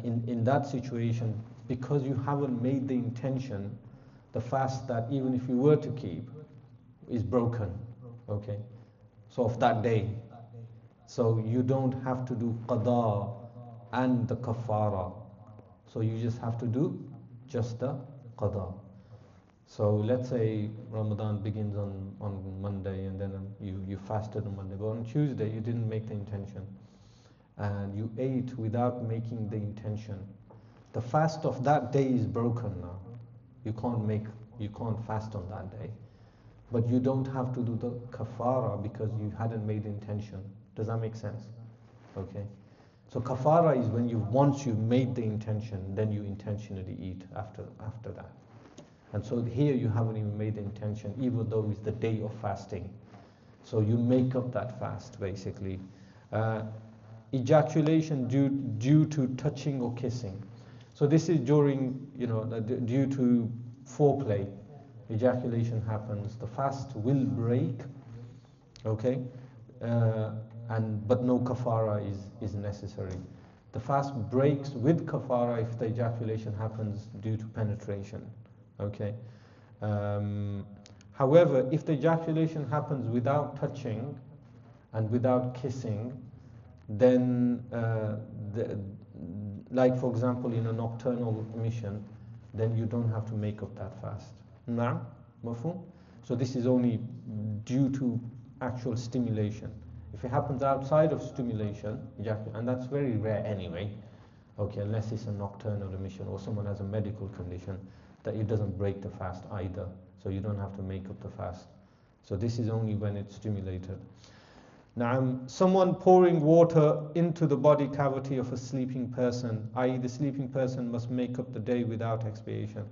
in that situation, because you haven't made the intention, the fast that even if you were to keep is broken, okay, so of that day. So you don't have to do qada and the kafara, so you just have to do just the qada. So let's say Ramadan begins on Monday, and then you fasted on Monday, but on Tuesday you didn't make the intention and you ate without making the intention. The fast of that day is broken now. You can't fast on that day. But you don't have to do the kafara because you hadn't made the intention. Does that make sense? Okay. So kafara is when once you've made the intention, then you intentionally eat after that. And so here you haven't even made the intention, even though it's the day of fasting. So you make up that fast, basically. Ejaculation due to touching or kissing. So this is during, due to foreplay, ejaculation happens. The fast will break, okay, but no kafara is necessary. The fast breaks with kafara if the ejaculation happens due to penetration, okay. However, if the ejaculation happens without touching and without kissing, then like for example in a nocturnal emission, then you don't have to make up that fast. Na'am, mafhum? So this is only due to actual stimulation. If it happens outside of stimulation, and that's very rare anyway, okay, unless it's a nocturnal emission or someone has a medical condition, that it doesn't break the fast either. So you don't have to make up the fast. So this is only when it's stimulated. Now, someone pouring water into the body cavity of a sleeping person, i.e. the sleeping person must make up the day without expiation.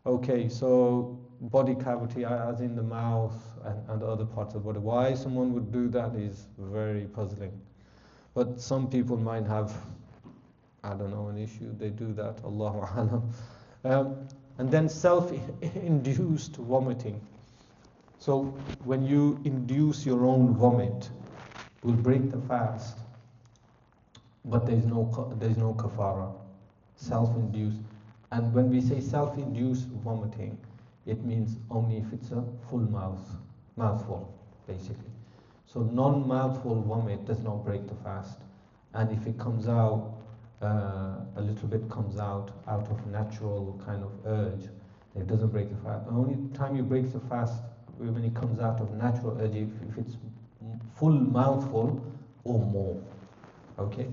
Okay, so body cavity as in the mouth and other parts of the body. Why someone would do that is very puzzling. But some people might have, I don't know, an issue. They do that, Allahu A'lam. And then self-induced vomiting. So when you induce your own vomit, it will break the fast, but there's no kafara. Self-induced, and when we say self-induced vomiting, it means only if it's a full mouthful, basically. So non-mouthful vomit does not break the fast, and if it comes out, a little bit comes out of natural kind of urge, it doesn't break the fast. The only time you break the fast when it comes out of natural urge, if it's full mouthful or more, okay.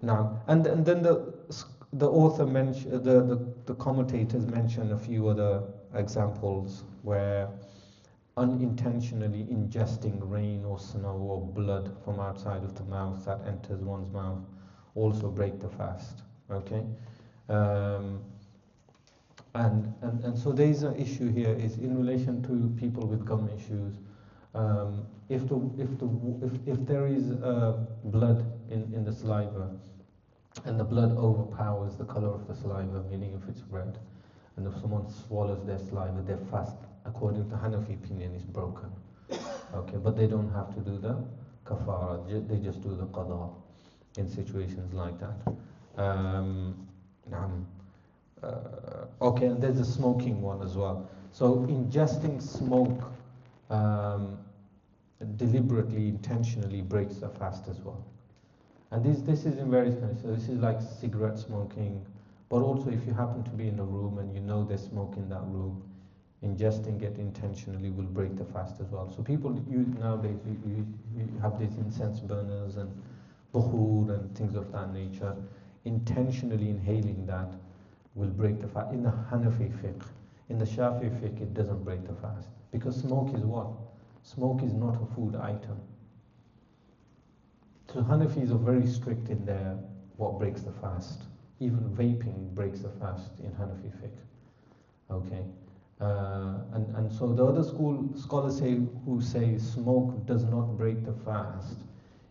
Now, and then the author mentioned, the commentators mention a few other examples where unintentionally ingesting rain or snow or blood from outside of the mouth that enters one's mouth also break the fast, okay. And so there is an issue here is in relation to people with gum issues. If there is blood in the saliva and the blood overpowers the color of the saliva, meaning if it's red, and if someone swallows their saliva, their fast, according to Hanafi opinion, is broken. Okay, but they don't have to do the kafara; they just do the qada in situations like that. Okay, and there's a smoking one as well. So ingesting smoke deliberately, intentionally breaks the fast as well. And this is in various kinds. So this is like cigarette smoking, But also if you happen to be in a room and you know there's smoke in that room, ingesting it intentionally will break the fast as well. So people nowadays, you have these incense burners and bukhur and things of that nature. Intentionally inhaling that will break the fast. In the Hanafi fiqh, in the Shafi fiqh, it doesn't break the fast. Because smoke is what? Smoke is not a food item. So Hanafis are very strict in their what breaks the fast. Even vaping breaks the fast in Hanafi fiqh. Okay. And so the other scholars who say smoke does not break the fast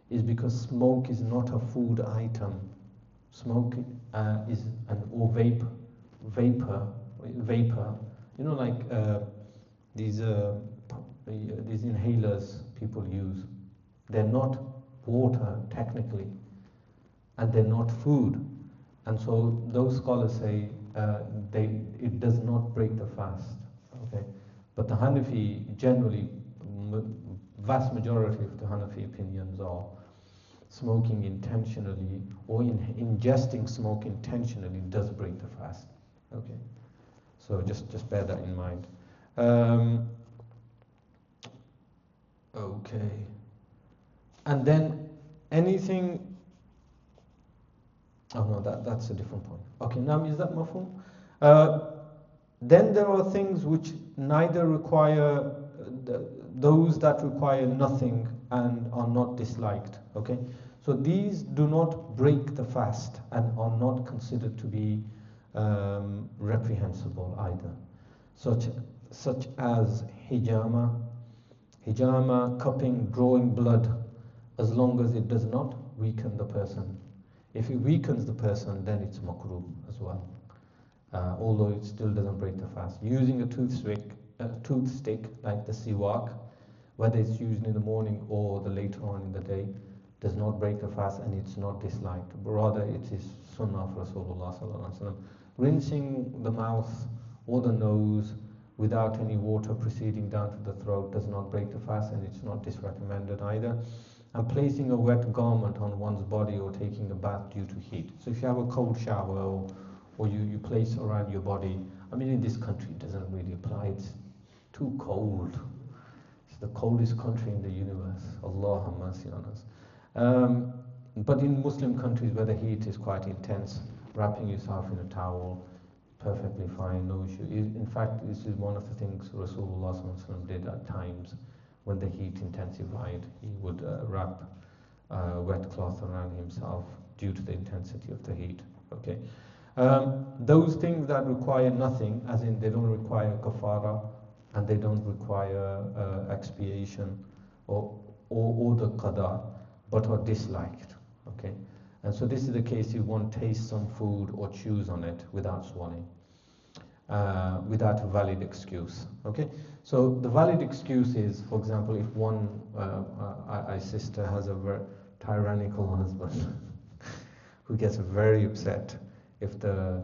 is because smoke is not a food item. Smoke is or vapor. You know, like these inhalers people use. They're not water technically, and they're not food. And so those scholars say it does not break the fast. Okay, but the Hanafi generally, vast majority of the Hanafi opinions are smoking intentionally or ingesting smoke intentionally does break the fast. Okay, so just bear that in mind. Okay, and then anything. Oh no, that's a different point. Okay, now is that mafhum? Then there are things which neither require, those that require nothing and are not disliked. Okay, so these do not break the fast and are not considered to be reprehensible either. Such as hijama, cupping, drawing blood, as long as it does not weaken the person. If it weakens the person, then it's makruh as well. Although it still doesn't break the fast. Using a toothstick like the siwak, whether it's used in the morning or the later on in the day, does not break the fast and it's not disliked. But rather it is sunnah of Rasulullah sallallahu alaihi wasallam. Rinsing the mouth or the nose without any water proceeding down to the throat does not break the fast and it's not disrecommended either. And placing a wet garment on one's body or taking a bath due to heat. So if you have a cold shower or you place around your body, I mean in this country it doesn't really apply, it's too cold. It's the coldest country in the universe. Allah have mercy on us. But in Muslim countries where the heat is quite intense, wrapping yourself in a towel, perfectly fine, no issue. In fact, this is one of the things Rasulullah sallallahu alaihi wasallam did at times. When the heat intensified, he would wrap wet cloth around himself due to the intensity of the heat. Okay, those things that require nothing, as in they don't require kafara and they don't require expiation or the qada, but are disliked. Okay, and so this is the case if one tastes some food or chews on it without swallowing. Without a valid excuse. Okay, so the valid excuse is, for example, if one sister has a very tyrannical husband who gets very upset if the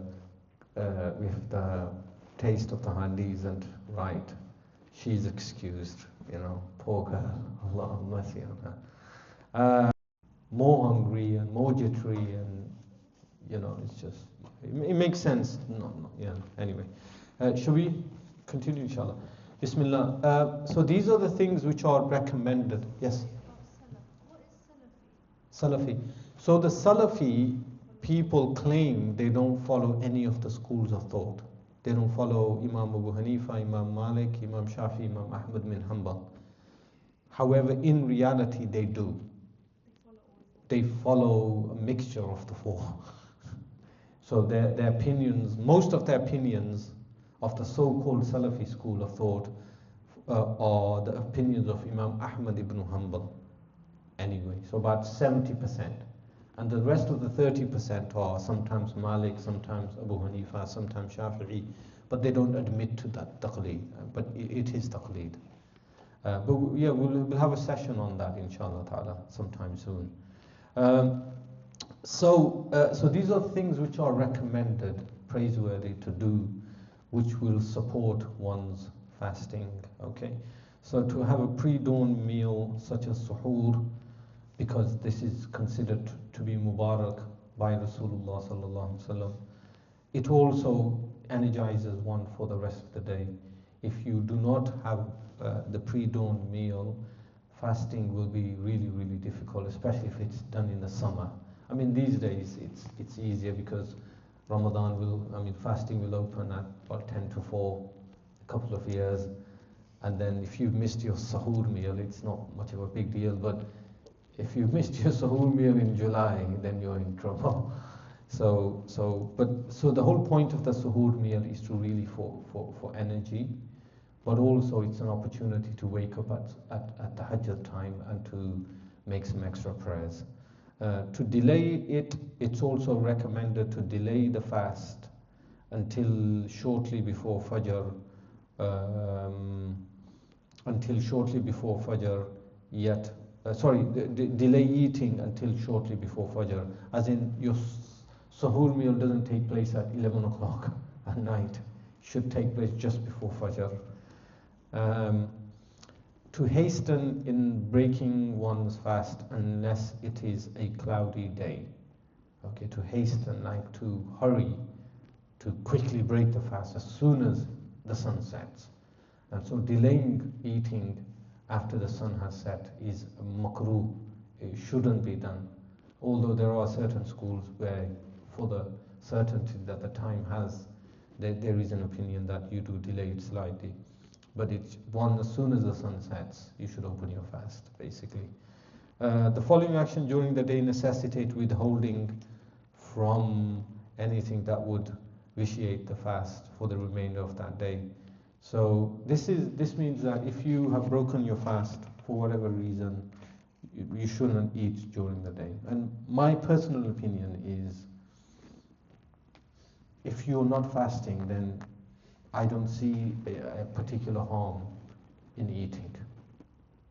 taste of the handi isn't right, she's excused. You know, poor girl. Allah have mercy on her. More hungry and more jittery, and you know, it's just. It makes sense. No, yeah. Anyway, shall we continue, inshallah? Bismillah. So these are the things which are recommended. Yes. What is Salafi? Salafi. So the Salafi people claim they don't follow any of the schools of thought. They don't follow Imam Abu Hanifa, Imam Malik, Imam Shafi, Imam Ahmad bin Hanbal. However, in reality, they do. They follow a mixture of the four. So their opinions, most of their opinions of the so-called Salafi school of thought are the opinions of Imam Ahmad ibn Hanbal. Anyway, so about 70%. And the rest of the 30% are sometimes Malik, sometimes Abu Hanifa, sometimes Shafi'i, but they don't admit to that taqleed, but it is taqleed. But yeah, we'll have a session on that inshallah ta'ala sometime soon. So these are things which are recommended, praiseworthy to do, which will support one's fasting. Okay, so to have a pre-dawn meal such as suhoor, because this is considered to be mubarak by Rasulullah sallallahu alaihi wasallam, it also energizes one for the rest of the day. If you do not have the pre-dawn meal, fasting will be really, really difficult, especially if it's done in the summer. I mean, these days it's easier because fasting will open at about 10 to 4, a couple of years. And then if you've missed your sahur meal, it's not much of a big deal. But if you've missed your sahur meal in July, then you're in trouble. So the whole point of the suhoor meal is to really for energy, but also it's an opportunity to wake up at the Hajj time and to make some extra prayers. To delay it, it's also recommended to delay the fast until shortly before Fajr, delay eating until shortly before Fajr, as in your Sahur meal doesn't take place at 11 o'clock at night. It should take place just before Fajr. To hasten in breaking one's fast unless it is a cloudy day. Okay, to hasten, like to hurry, to quickly break the fast as soon as the sun sets. And so delaying eating after the sun has set is makruh. It shouldn't be done. Although there are certain schools where, for the certainty that the time has, there is an opinion that you do delay it slightly. But it's one, as soon as the sun sets, you should open your fast, basically. The following action during the day necessitate withholding from anything that would vitiate the fast for the remainder of that day. So this means that if you have broken your fast for whatever reason, you shouldn't eat during the day. And my personal opinion is, if you're not fasting, then I don't see a particular harm in eating.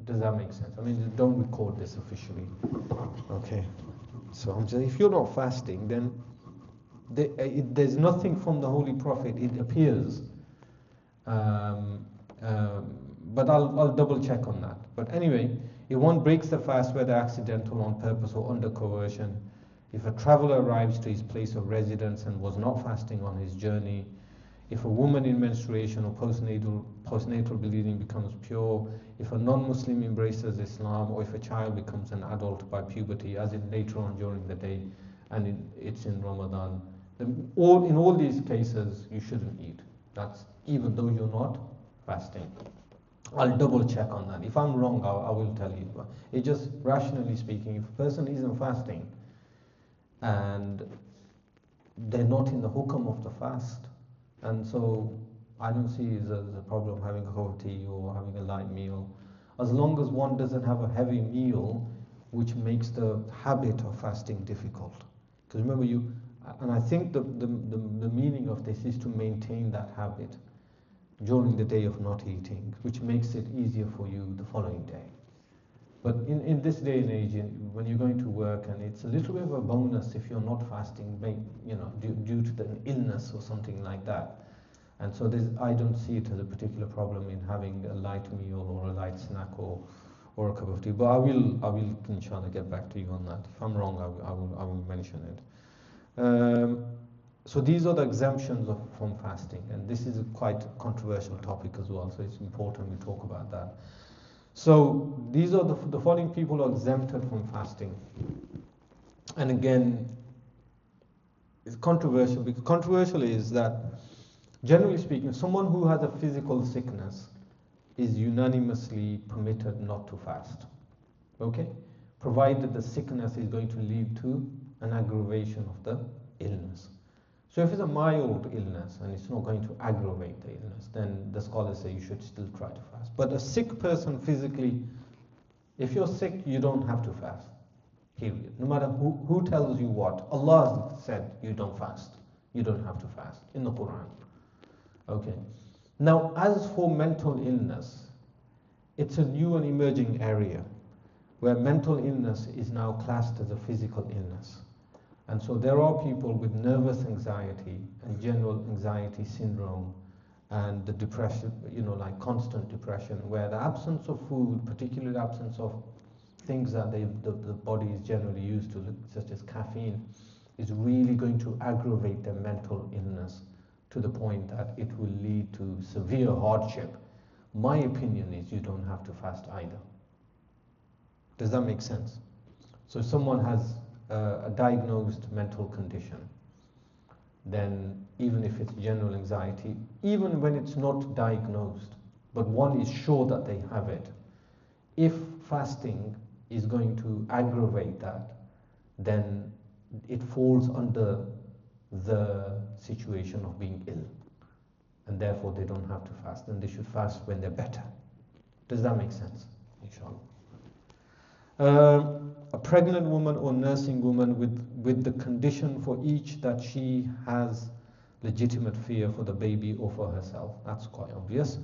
Does that make sense? I mean, don't record this officially. Okay. So I'm saying, if you're not fasting, then there's nothing from the Holy Prophet, it appears. But I'll double check on that. But anyway, if one breaks the fast whether accidental, on purpose or under coercion, if a traveler arrives to his place of residence and was not fasting on his journey, if a woman in menstruation or postnatal bleeding becomes pure, if a non-Muslim embraces Islam, or if a child becomes an adult by puberty, as in later on during the day, and it's in Ramadan, in all these cases you shouldn't eat. That's even though you're not fasting. I'll double check on that. If I'm wrong, I will tell you. But it's just rationally speaking, if a person isn't fasting and they're not in the hukam of the fast, and so I don't see it as a problem having a cup of tea or having a light meal, as long as one doesn't have a heavy meal which makes the habit of fasting difficult. Because remember, and I think the meaning of this is to maintain that habit during the day of not eating, which makes it easier for you the following day. But in this day and age, when you're going to work, and it's a little bit of a bonus if you're not fasting, due to the illness or something like that. And so I don't see it as a particular problem in having a light meal or a light snack or a cup of tea. But I will inshallah get back to you on that. If I'm wrong, I will mention it. So these are the exemptions from fasting, and this is a quite controversial topic as well, so it's important we talk about that. So these are the following people are exempted from fasting. And again, it's controversial, because controversial is that, generally speaking, someone who has a physical sickness is unanimously permitted not to fast. Okay? Provided the sickness is going to lead to an aggravation of the illness. So if it's a mild illness and it's not going to aggravate the illness, then the scholars say you should still try to fast. But a sick person physically, if you're sick, you don't have to fast. Period. No matter who tells you what. Allah said you don't fast. You don't have to fast in the Quran. Okay. Now, as for mental illness, it's a new and emerging area where mental illness is now classed as a physical illness. And so there are people with nervous anxiety and general anxiety syndrome and the depression, like constant depression, where the absence of food, particularly the absence of things that the body is generally used to, such as caffeine, is really going to aggravate their mental illness to the point that it will lead to severe hardship, my opinion is you don't have to fast either. Does that make sense? So if someone has a diagnosed mental condition, then even if it's general anxiety, even when it's not diagnosed, but one is sure that they have it, if fasting is going to aggravate that, then it falls under the situation of being ill, and therefore they don't have to fast, and they should fast when they're better. Does that make sense? Inshallah. A pregnant woman or nursing woman with the condition for each that she has legitimate fear for the baby or for herself. That's quite obvious.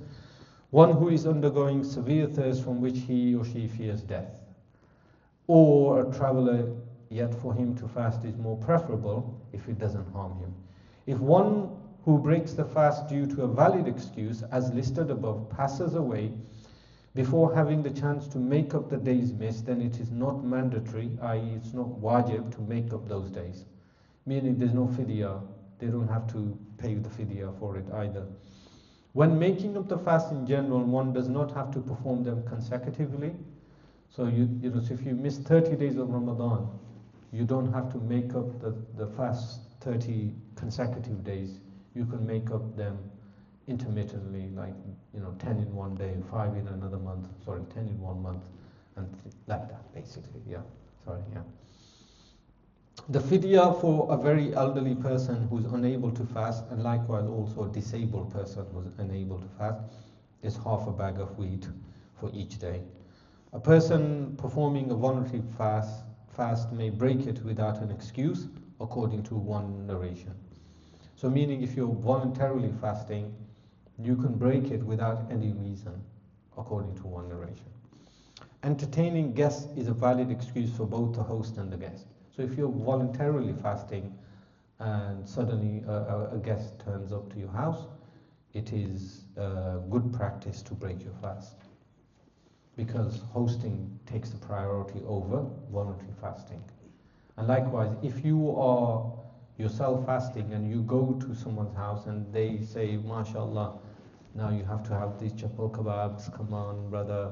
One who is undergoing severe thirst from which he or she fears death. Or a traveler, yet for him to fast is more preferable if it doesn't harm him. If one who breaks the fast due to a valid excuse, as listed above, passes away before having the chance to make up the days missed, then it is not mandatory, i.e. it's not wajib to make up those days. Meaning there's no fidya, they don't have to pay the fidya for it either. When making up the fast in general, one does not have to perform them consecutively. So so if you miss 30 days of Ramadan, you don't have to make up the fast 30 consecutive days. You can make up them intermittently, like 10 in one day, 5 in another month, 10 in 1 month, and like that basically. The fidya for a very elderly person who's unable to fast, and likewise also a disabled person who's unable to fast, is half a bag of wheat for each day. A person performing a voluntary fast may break it without an excuse, according to one narration. So meaning if you're voluntarily fasting, you can break it without any reason, according to one narration. Entertaining guests is a valid excuse for both the host and the guest. So if you're voluntarily fasting and suddenly a guest turns up to your house, it is good practice to break your fast, because hosting takes the priority over voluntary fasting. And likewise, if you are yourself fasting and you go to someone's house and they say, MashaAllah, now you have to have these chapal kebabs, come on brother,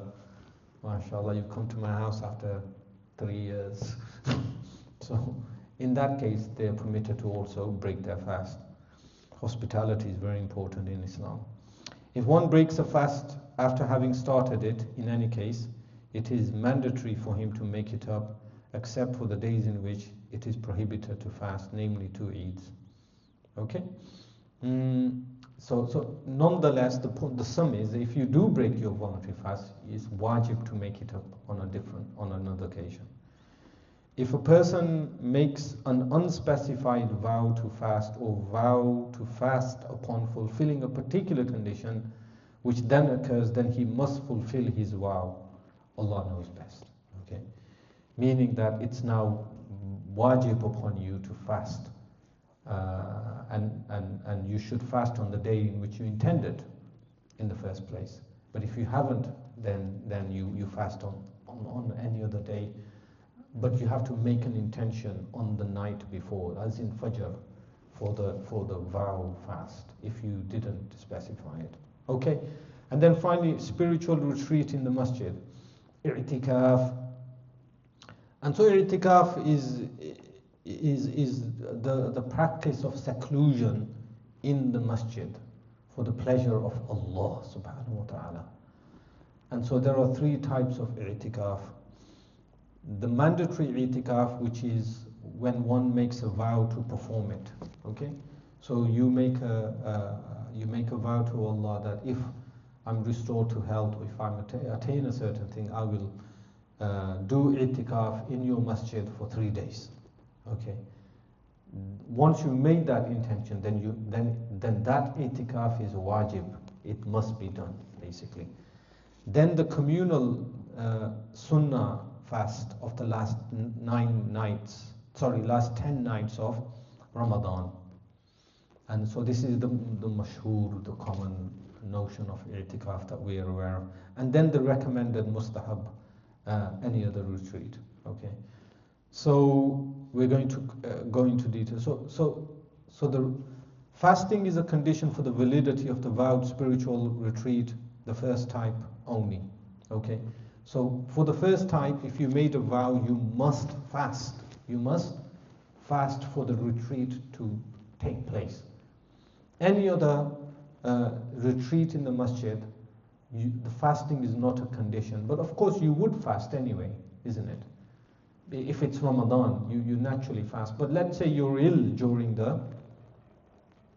MashaAllah, you've come to my house after 3 years. So in that case, they are permitted to also break their fast. Hospitality is very important in Islam. If one breaks a fast after having started it, in any case, it is mandatory for him to make it up, except for the days in which it is prohibited to fast, namely 2 Eids. Okay? So nonetheless, the sum is, if you do break your voluntary fast, it's wajib to make it up on another occasion. If a person makes an unspecified vow to fast or vow to fast upon fulfilling a particular condition, which then occurs, then he must fulfill his vow. Allah knows best. Okay, meaning that it's now wajib upon you to fast, and you should fast on the day in which you intended in the first place. But if you haven't, then you fast on any other day. But you have to make an intention on the night before, as in Fajr, for the vow fast, if you didn't specify it. Okay? And then finally, spiritual retreat in the masjid, i'tikaf. And so i'tikaf is the practice of seclusion in the masjid for the pleasure of Allah subhanahu wa ta'ala. And so there are 3 types of i'tikaf. The mandatory i'tikaf, which is when one makes a vow to perform it. Okay, so you make a vow to Allah that if I'm restored to health, or if I attain a certain thing, I will do i'tikaf in your masjid for 3 days. Okay, once you made that intention, then that i'tikaf is wajib. It must be done, basically. Then the communal sunnah fast of the last 10 nights of Ramadan. And so this is the mashhur, the common notion of i'tikaf that we are aware of. And then the recommended mustahab, any other retreat. Okay, so we're going to go into detail. So the fasting is a condition for the validity of the vowed spiritual retreat, the first type only. Okay. So for the first type, if you made a vow, you must fast. You must fast for the retreat to take place. Any other retreat in the masjid, the fasting is not a condition. But of course you would fast anyway, isn't it? If it's Ramadan, you naturally fast. But let's say you're ill during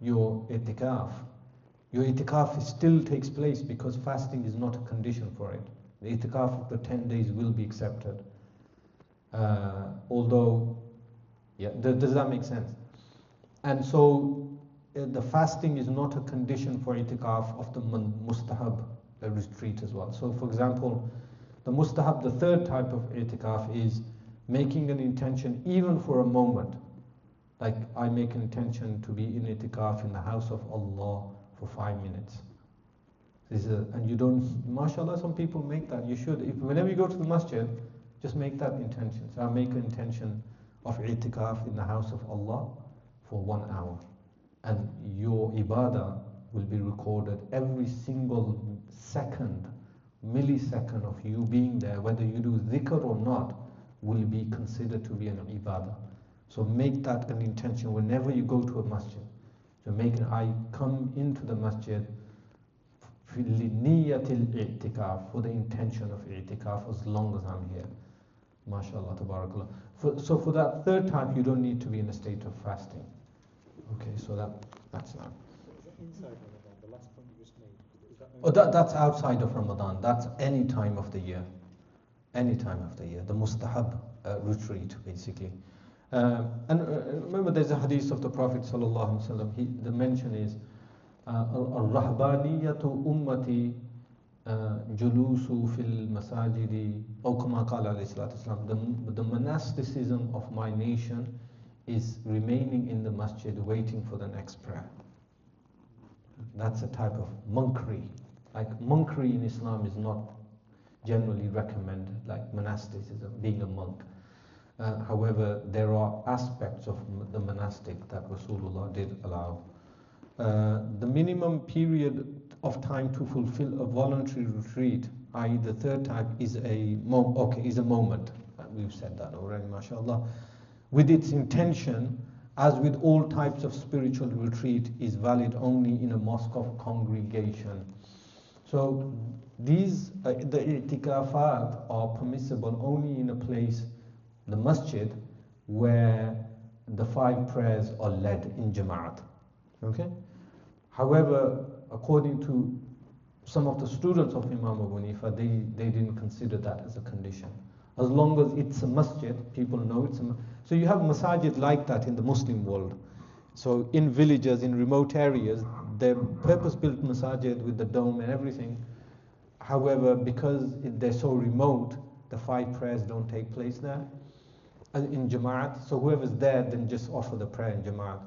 your itikaf. Your itikaf still takes place because fasting is not a condition for it. The itikaf of the 10 days will be accepted. Although, yeah, does that make sense? And so the fasting is not a condition for itikaf of the mustahab retreat as well. So for example, the mustahab, the third type of itikaf, is making an intention even for a moment. Like I make an intention to be in itikaf in the house of Allah for 5 minutes. And you don't, mashallah, some people make that. You should. Whenever you go to the masjid, just make that intention. So I make an intention of itikaf in the house of Allah for 1 hour. And your ibadah will be recorded. Every single second, millisecond of you being there, whether you do dhikr or not, will be considered to be an ibadah. So make that an intention whenever you go to a masjid. So I come into the masjid for the intention of i'tikaf as long as I'm here. MashaAllah, tabarakallah. So for that third type, you don't need to be in a state of fasting. Okay, so that's that. Is that inside Ramadan, the last point you just made? Is that That's outside of Ramadan. That's any time of the year. Any time of the year. The mustahab retreat, basically. And remember, there's a hadith of the Prophet ﷺ. The mention is al-rahbaniyatu ummati julusu fil masajidi aw kama qala alayhi salatu wasalam. The monasticism of my nation is remaining in the masjid waiting for the next prayer. That's a type of monkery. Like monkery in Islam is not generally recommended, like monasticism, being a monk. However, there are aspects of the monastic that Rasulullah did allow. The minimum period of time to fulfill a voluntary retreat, i.e. the third type, is a moment. We've said that already, mashallah. With its intention, as with all types of spiritual retreat, is valid only in a mosque of congregation. So these, the i'tikafat are permissible only in a place, the masjid, where the 5 prayers are led in jama'at. Okay? However, according to some of the students of Imam Abu Hanifa, they didn't consider that as a condition. As long as it's a masjid, people know it's a masjid. So you have masajid like that in the Muslim world. So in villages, in remote areas, they're purpose-built masajid with the dome and everything. However, because they're so remote, the 5 prayers don't take place there in Jama'at. So whoever's there then just offer the prayer in Jama'at.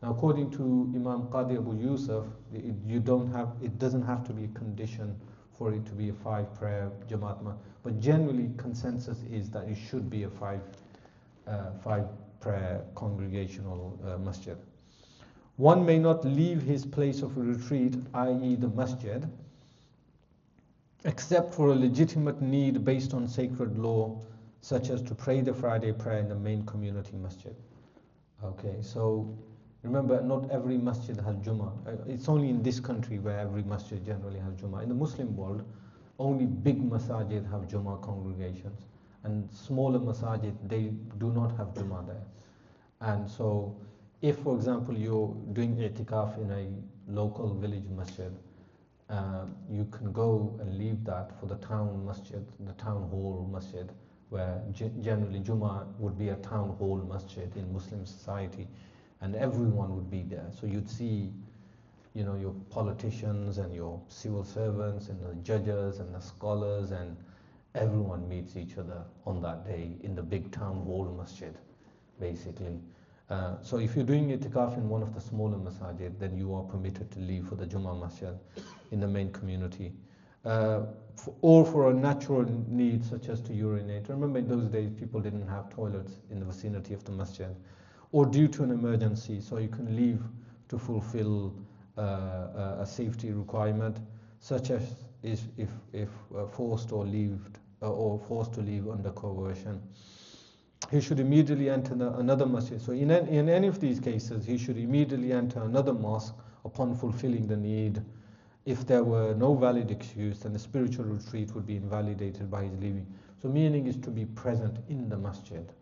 Now, according to Imam Qadi Abu Yusuf, it doesn't have to be a condition for it to be a 5 prayer Jama'at. But generally, consensus is that it should be a 5 prayer congregational masjid. One may not leave his place of retreat, i.e. the masjid, except for a legitimate need based on sacred law, such as to pray the Friday prayer in the main community masjid. Okay, so remember, not every masjid has Jummah. It's only in this country where every masjid generally has Jummah. In the Muslim world, only big masajid have Jummah congregations, and smaller masajid, they do not have Jummah there. And so, if, for example, you're doing i'tikaf in a local village masjid, you can go and leave that for the town masjid, the town hall masjid, where generally Jummah would be a town hall masjid in Muslim society, and everyone would be there. So you'd see, your politicians and your civil servants and the judges and the scholars, and everyone meets each other on that day in the big town hall masjid, basically. So if you're doing itikaf in one of the smaller masajid, then you are permitted to leave for the Jummah masjid in the main community. or for a natural need such as to urinate. Remember, in those days people didn't have toilets in the vicinity of the masjid, or due to an emergency, so you can leave to fulfill a safety requirement, such as if forced or forced to leave under coercion. He should immediately enter another masjid. So in any of these cases, he should immediately enter another mosque upon fulfilling the need. If there were no valid excuse, then the spiritual retreat would be invalidated by his leaving. So meaning is to be present in the masjid,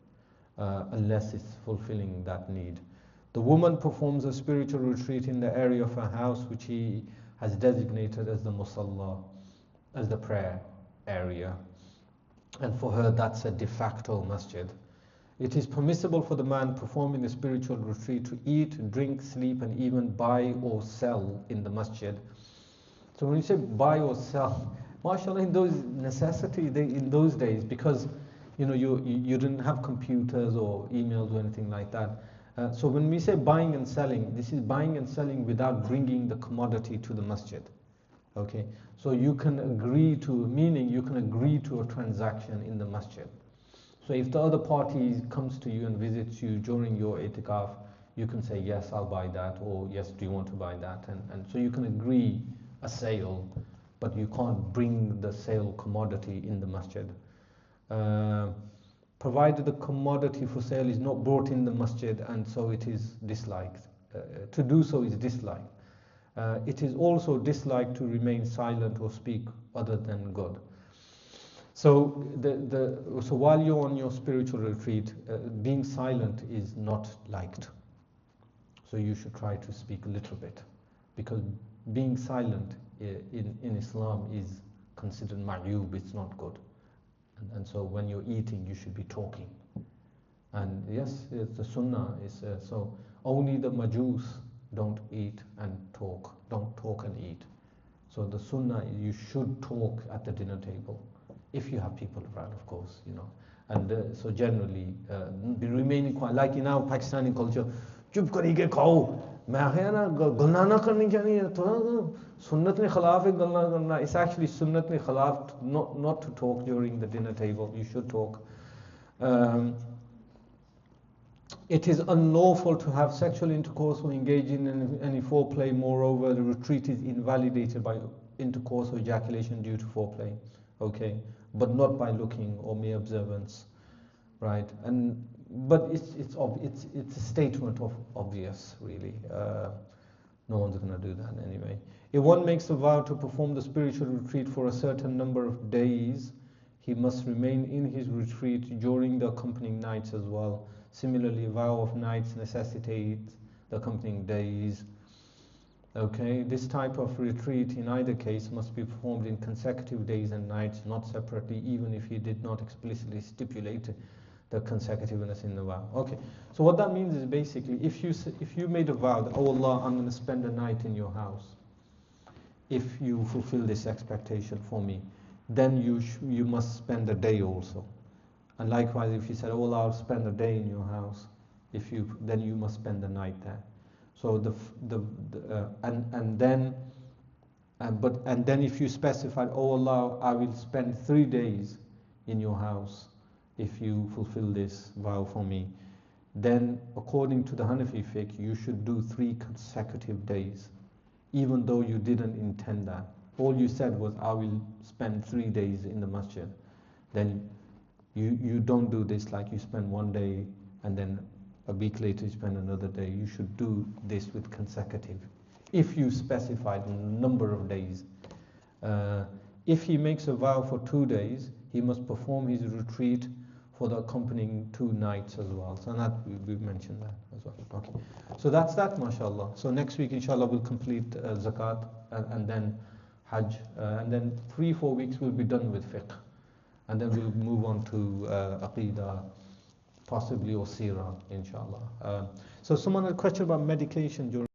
unless it's fulfilling that need. The woman performs a spiritual retreat in the area of her house which he has designated as the musalla, as the prayer area. And for her, that's a de facto masjid. It is permissible for the man performing the spiritual retreat to eat, drink, sleep, and even buy or sell in the masjid. So when you say buy or sell, mashallah, in those in those days, because you didn't have computers or emails or anything like that. So when we say buying and selling, this is buying and selling without bringing the commodity to the masjid. Okay, so you can agree to a transaction in the masjid. So if the other party comes to you and visits you during your itikaf, you can say, yes, I'll buy that, or yes, do you want to buy that? And so you can agree a sale, but you can't bring the sale commodity in the masjid. Provided the commodity for sale is not brought in the masjid, and so it is disliked. To do so is disliked. It is also disliked to remain silent or speak other than good. So, so while you're on your spiritual retreat, being silent is not liked. So you should try to speak a little bit, because being silent in Islam is considered ma'yub, it's not good. And so when you're eating, you should be talking. And yes, it's the sunnah is so only the majus don't eat and talk, don't talk and eat. So the sunnah is you should talk at the dinner table, if you have people around, of course, And so generally, be remaining quiet. Like in our Pakistani culture, चुप करके खाओ. मैं है ना गलना ना करनी चाहिए. थोड़ा सुन्नत ने खिलाफ है गलना करना. It's actually sunnat ne khilaf not to talk during the dinner table. You should talk. It is unlawful to have sexual intercourse or engage in any foreplay. Moreover, the retreat is invalidated by intercourse or ejaculation due to foreplay. Okay, but not by looking or mere observance, right? But it's a statement of obvious, really. No one's going to do that anyway. If one makes a vow to perform the spiritual retreat for a certain number of days, he must remain in his retreat during the accompanying nights as well. Similarly, a vow of nights necessitates the accompanying days. Okay, this type of retreat in either case must be performed in consecutive days and nights, not separately, even if he did not explicitly stipulate the consecutiveness in the vow. Okay, so what that means is basically, if you made a vow that, oh Allah, I'm going to spend a night in your house, if you fulfill this expectation for me, then you must spend a day also. And likewise, if you said, oh Allah, I'll spend a day in your house, then you must spend the night there. So and then if you specified, oh Allah, I will spend 3 days in your house if you fulfill this vow for me, then according to the Hanafi fiqh, you should do 3 consecutive days, even though you didn't intend that. All you said was, I will spend 3 days in the masjid. Then you don't do this like you spend 1 day and then a week later you spend another day. You should do this with consecutive, if you specified a number of days. If he makes a vow for 2 days, he must perform his retreat for the accompanying 2 nights as well. So that we've mentioned that as well. Okay, so that's that, mashallah. So next week, inshallah, we'll complete zakat and then hajj, and then 3-4 weeks we'll be done with fiqh, and then we'll move on to aqidah, possibly, or seerah, inshallah. So someone had a question about medication during